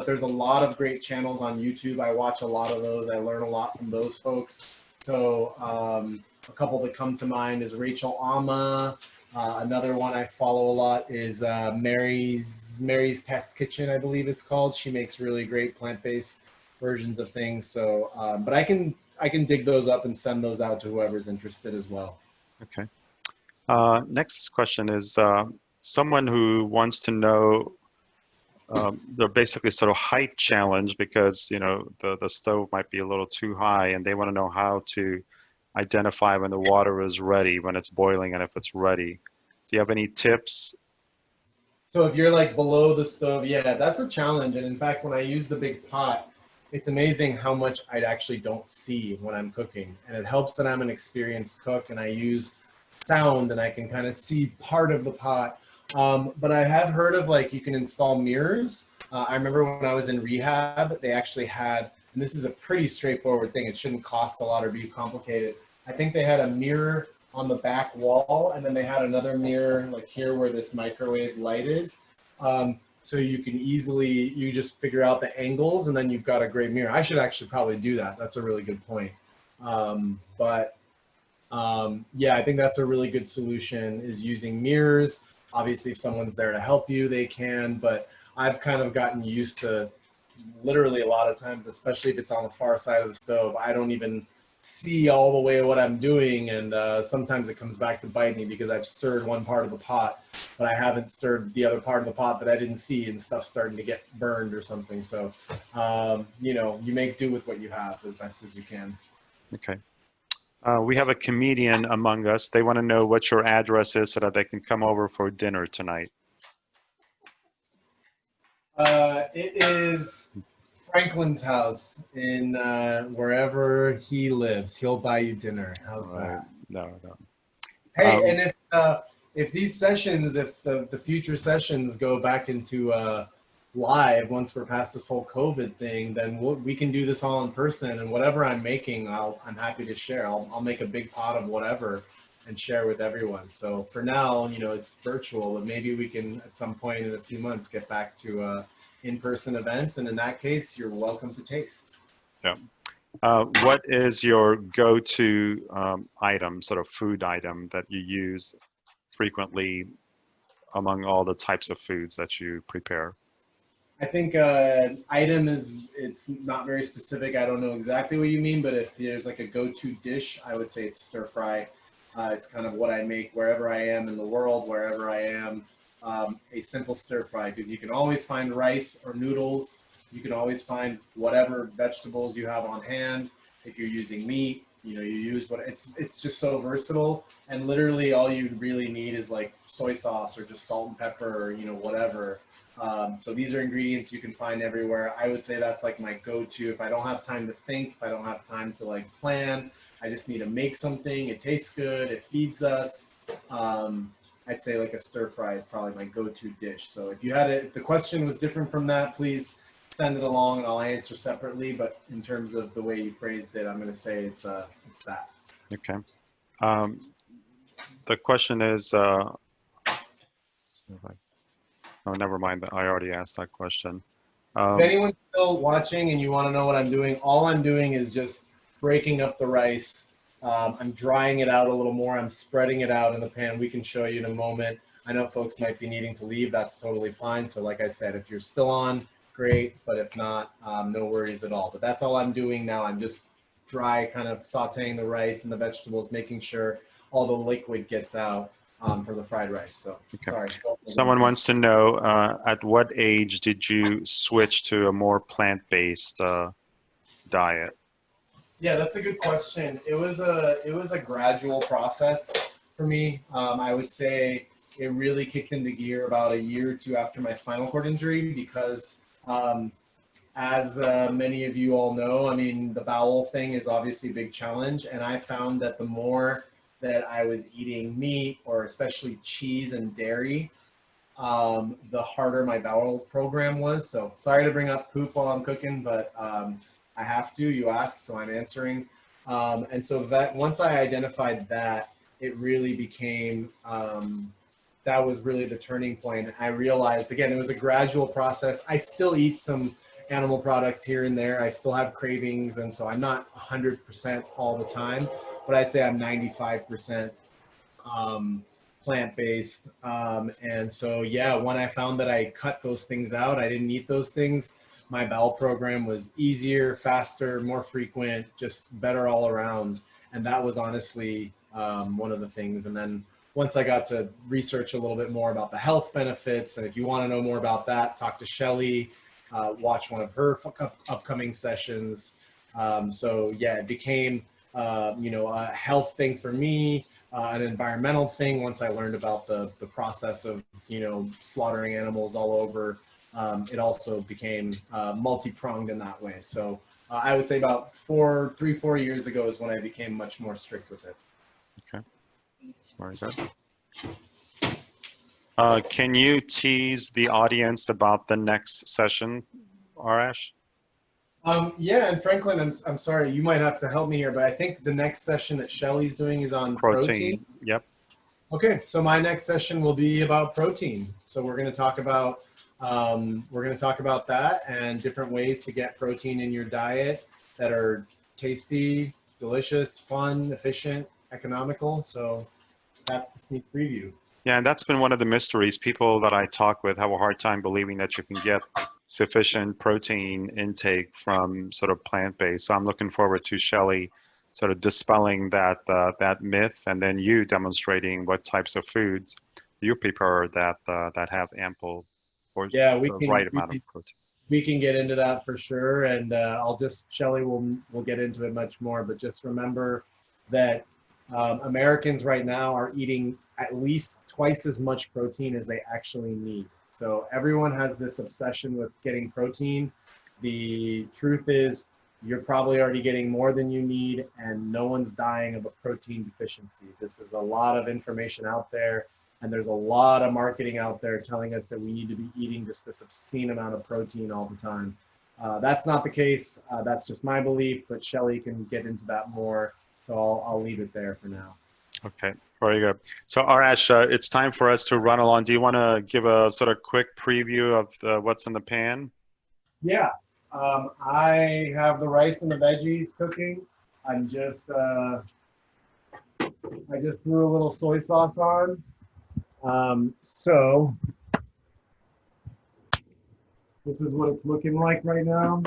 there's a lot of great channels on YouTube. I watch a lot of those. I learn a lot from those folks. So a couple that come to mind is Rachel Ama. Another one I follow a lot is Mary's Test Kitchen, I believe it's called. She makes really great plant-based versions of things. So, but I can dig those up and send those out to whoever's interested as well. Okay. Next question is someone who wants to know, they're basically sort of height challenge because, you know, the stove might be a little too high and they want to know how to identify when the water is ready, when it's boiling and if it's ready. Do you have any tips? So if you're like below the stove, yeah, that's a challenge. And in fact, when I use the big pot, it's amazing how much I actually don't see when I'm cooking. And it helps that I'm an experienced cook and I use sound and I can kind of see part of the pot. But I have heard of like you can install mirrors. I remember when I was in rehab, they actually had, and this is a pretty straightforward thing. It shouldn't cost a lot or be complicated. I think they had a mirror on the back wall, and then they had another mirror like here where this microwave light is. So you can you just figure out the angles and then you've got a great mirror. I should actually probably do that. That's a really good point. Yeah, I think that's a really good solution is using mirrors. Obviously, if someone's there to help you, they can, but I've kind of gotten used to literally a lot of times, especially if it's on the far side of the stove, I don't even see all the way what I'm doing. And sometimes it comes back to bite me because I've stirred one part of the pot, but I haven't stirred the other part of the pot that I didn't see and stuff's starting to get burned or something. So, you know, you make do with what you have as best as you can. Okay. We have a comedian among us. They want to know what your address is so that they can come over for dinner tonight. It is Franklin's house in wherever he lives. He'll buy you dinner. How's that? No, no. Hey, and if these sessions, if the future sessions go back into live once we're past this whole COVID thing, then we can do this all in person. And whatever I'm making, I'm happy to share. I'll make a big pot of whatever and share with everyone. So for now, you know, it's virtual, but maybe we can at some point in a few months get back to in-person events. And in that case, you're welcome to taste. Yeah. What is your go-to item, sort of food item that you use frequently among all the types of foods that you prepare? I think item it's not very specific. I don't know exactly what you mean, but if there's like a go-to dish, I would say it's stir fry. It's kind of what I make wherever I am in the world, wherever I am. A simple stir fry, because you can always find rice or noodles. You can always find whatever vegetables you have on hand. If you're using meat, you know, you use it's just so versatile. And literally all you really need is like soy sauce or just salt and pepper or, you know, whatever. So these are ingredients you can find everywhere. I would say that's like my go-to. If I don't have time to think, if I don't have time to like plan, I just need to make something. It tastes good. It feeds us. I'd say like a stir fry is probably my go-to dish. So if you had it, if the question was different from that, please send it along and I'll answer separately. But in terms of the way you phrased it, I'm going to say it's that. Okay. The question is, oh, never mind. I already asked that question. If anyone's still watching and you want to know what I'm doing, all I'm doing is just breaking up the rice. I'm drying it out a little more. I'm spreading it out in the pan. We can show you in a moment. I know folks might be needing to leave. That's totally fine. So like I said, if you're still on, great. But if not, no worries at all. But that's all I'm doing now. I'm just dry kind of sauteing the rice and the vegetables, making sure all the liquid gets out from the fried rice. So okay. Sorry. Someone wants to know, at what age did you switch to a more plant-based diet? Yeah, that's a good question. It was a gradual process for me. I would say it really kicked into gear about a year or two after my spinal cord injury because as many of you all know, I mean, the bowel thing is obviously a big challenge. And I found that the more that I was eating meat or especially cheese and dairy, the harder my bowel program was. So sorry to bring up poop while I'm cooking, but I have to. You asked, so I'm answering. And so that once I identified that, it really became, that was really the turning point. I realized, again, it was a gradual process. I still eat some animal products here and there. I still have cravings, and so I'm not 100% all the time, but I'd say I'm 95% plant-based. And so, yeah, when I found that I cut those things out, I didn't eat those things, my bowel program was easier, faster, more frequent, just better all around. And that was honestly one of the things. And then once I got to research a little bit more about the health benefits, and if you want to know more about that, talk to Shelly, watch one of her upcoming sessions. So yeah, it became, a health thing for me, an environmental thing once I learned about the process of, slaughtering animals all over. It also became multi-pronged in that way. So I would say about 4 years ago is when I became much more strict with it. Okay, very good. Can you tease the audience about the next session, Arash? Yeah, and Franklin, I'm sorry, you might have to help me here, but I think the next session that Shelly's doing is on protein. Yep. Okay, so my next session will be about protein. So we're going to talk about that and different ways to get protein in your diet that are tasty, delicious, fun, efficient, economical. So that's the sneak preview. Yeah, and that's been one of the mysteries. People that I talk with have a hard time believing that you can get sufficient protein intake from sort of plant-based. So I'm looking forward to Shelly sort of dispelling that myth, and then you demonstrating what types of foods you prepare that have ample or right amount of protein. We can get into that for sure, and Shelly will get into it much more. But just remember that Americans right now are eating at least twice as much protein as they actually need. So everyone has this obsession with getting protein. The truth is you're probably already getting more than you need, and no one's dying of a protein deficiency. This is a lot of information out there, and there's a lot of marketing out there telling us that we need to be eating just this obscene amount of protein all the time. That's not the case. That's just my belief, but Shelly can get into that more. So I'll leave it there for now. Okay, very good. So Arash, it's time for us to run along. Do you want to give a sort of quick preview of what's in the pan? Yeah, I have the rice and the veggies cooking. I'm just, I just threw a little soy sauce on. So this is what it's looking like right now.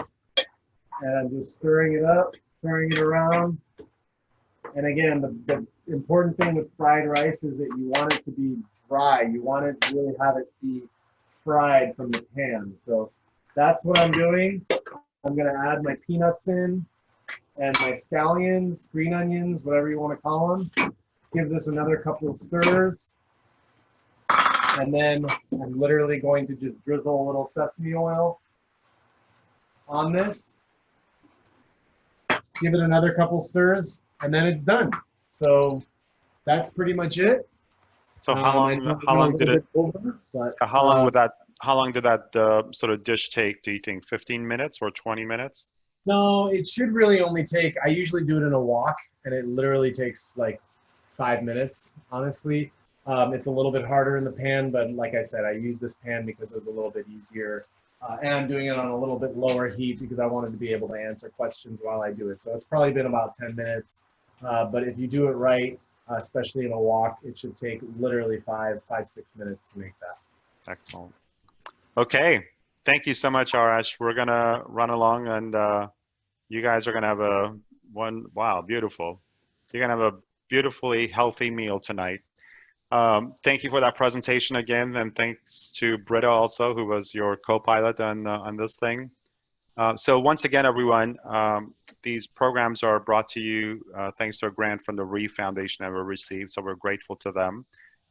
And I'm just stirring it up, stirring it around. And again, the important thing with fried rice is that you want it to be dry. You want it to really have it be fried from the pan. So that's what I'm doing. I'm going to add my peanuts in and my scallions, green onions, whatever you want to call them. Give this another couple of stirs. And then I'm literally going to just drizzle a little sesame oil on this. Give it another couple stirs, and then it's done. So that's pretty much it. So how long did it? Over, but, how long would that? How long did that sort of dish take? Do you think 15 minutes or 20 minutes? No, it should really only take. I usually do it in a wok, and it literally takes like 5 minutes. Honestly, it's a little bit harder in the pan, but like I said, I use this pan because it was a little bit easier. And I'm doing it on a little bit lower heat because I wanted to be able to answer questions while I do it. So it's probably been about 10 minutes. But if you do it right, especially in a wok, it should take literally 6 minutes to make that. Excellent. Okay. Thank you so much, Arash. We're going to run along, and you guys are going to have wow, beautiful. You're going to have a beautifully healthy meal tonight. Thank you for that presentation again, and thanks to Britta also, who was your co-pilot on this thing. So once again, everyone, these programs are brought to you thanks to a grant from the Reeve Foundation that we received, so we're grateful to them.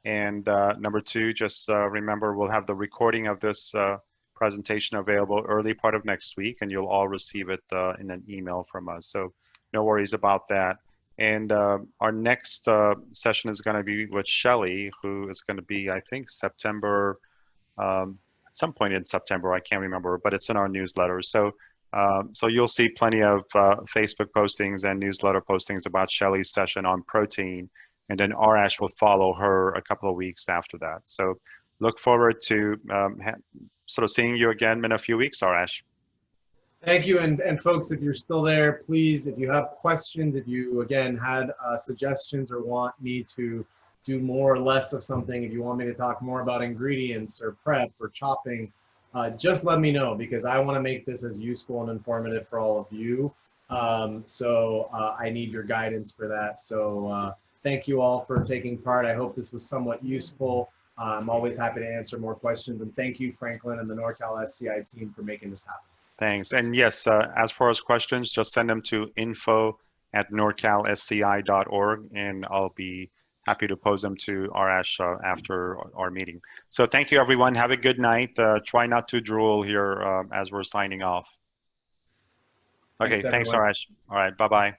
And number two, just remember, we'll have the recording of this presentation available early part of next week, and you'll all receive it in an email from us. So no worries about that. And our next session is going to be with Shelley, who is going to be, I think, September, at some point in September, I can't remember, but it's in our newsletter. So, so you'll see plenty of Facebook postings and newsletter postings about Shelley's session on protein, and then Arash will follow her a couple of weeks after that. So look forward to sort of seeing you again in a few weeks, Arash. Thank you, and folks, if you're still there, please, if you have questions, if you, again, had suggestions or want me to do more or less of something, if you want me to talk more about ingredients or prep or chopping, just let me know, because I want to make this as useful and informative for all of you. So I need your guidance for that. So thank you all for taking part. I hope this was somewhat useful. I'm always happy to answer more questions, and thank you, Franklin, and the NorCal SCI team for making this happen. Thanks. And yes, as far as questions, just send them to info@norcalsci.org, and I'll be happy to pose them to Arash after our meeting. So thank you, everyone. Have a good night. Try not to drool here as we're signing off. Okay, thanks, Arash. All right, bye-bye.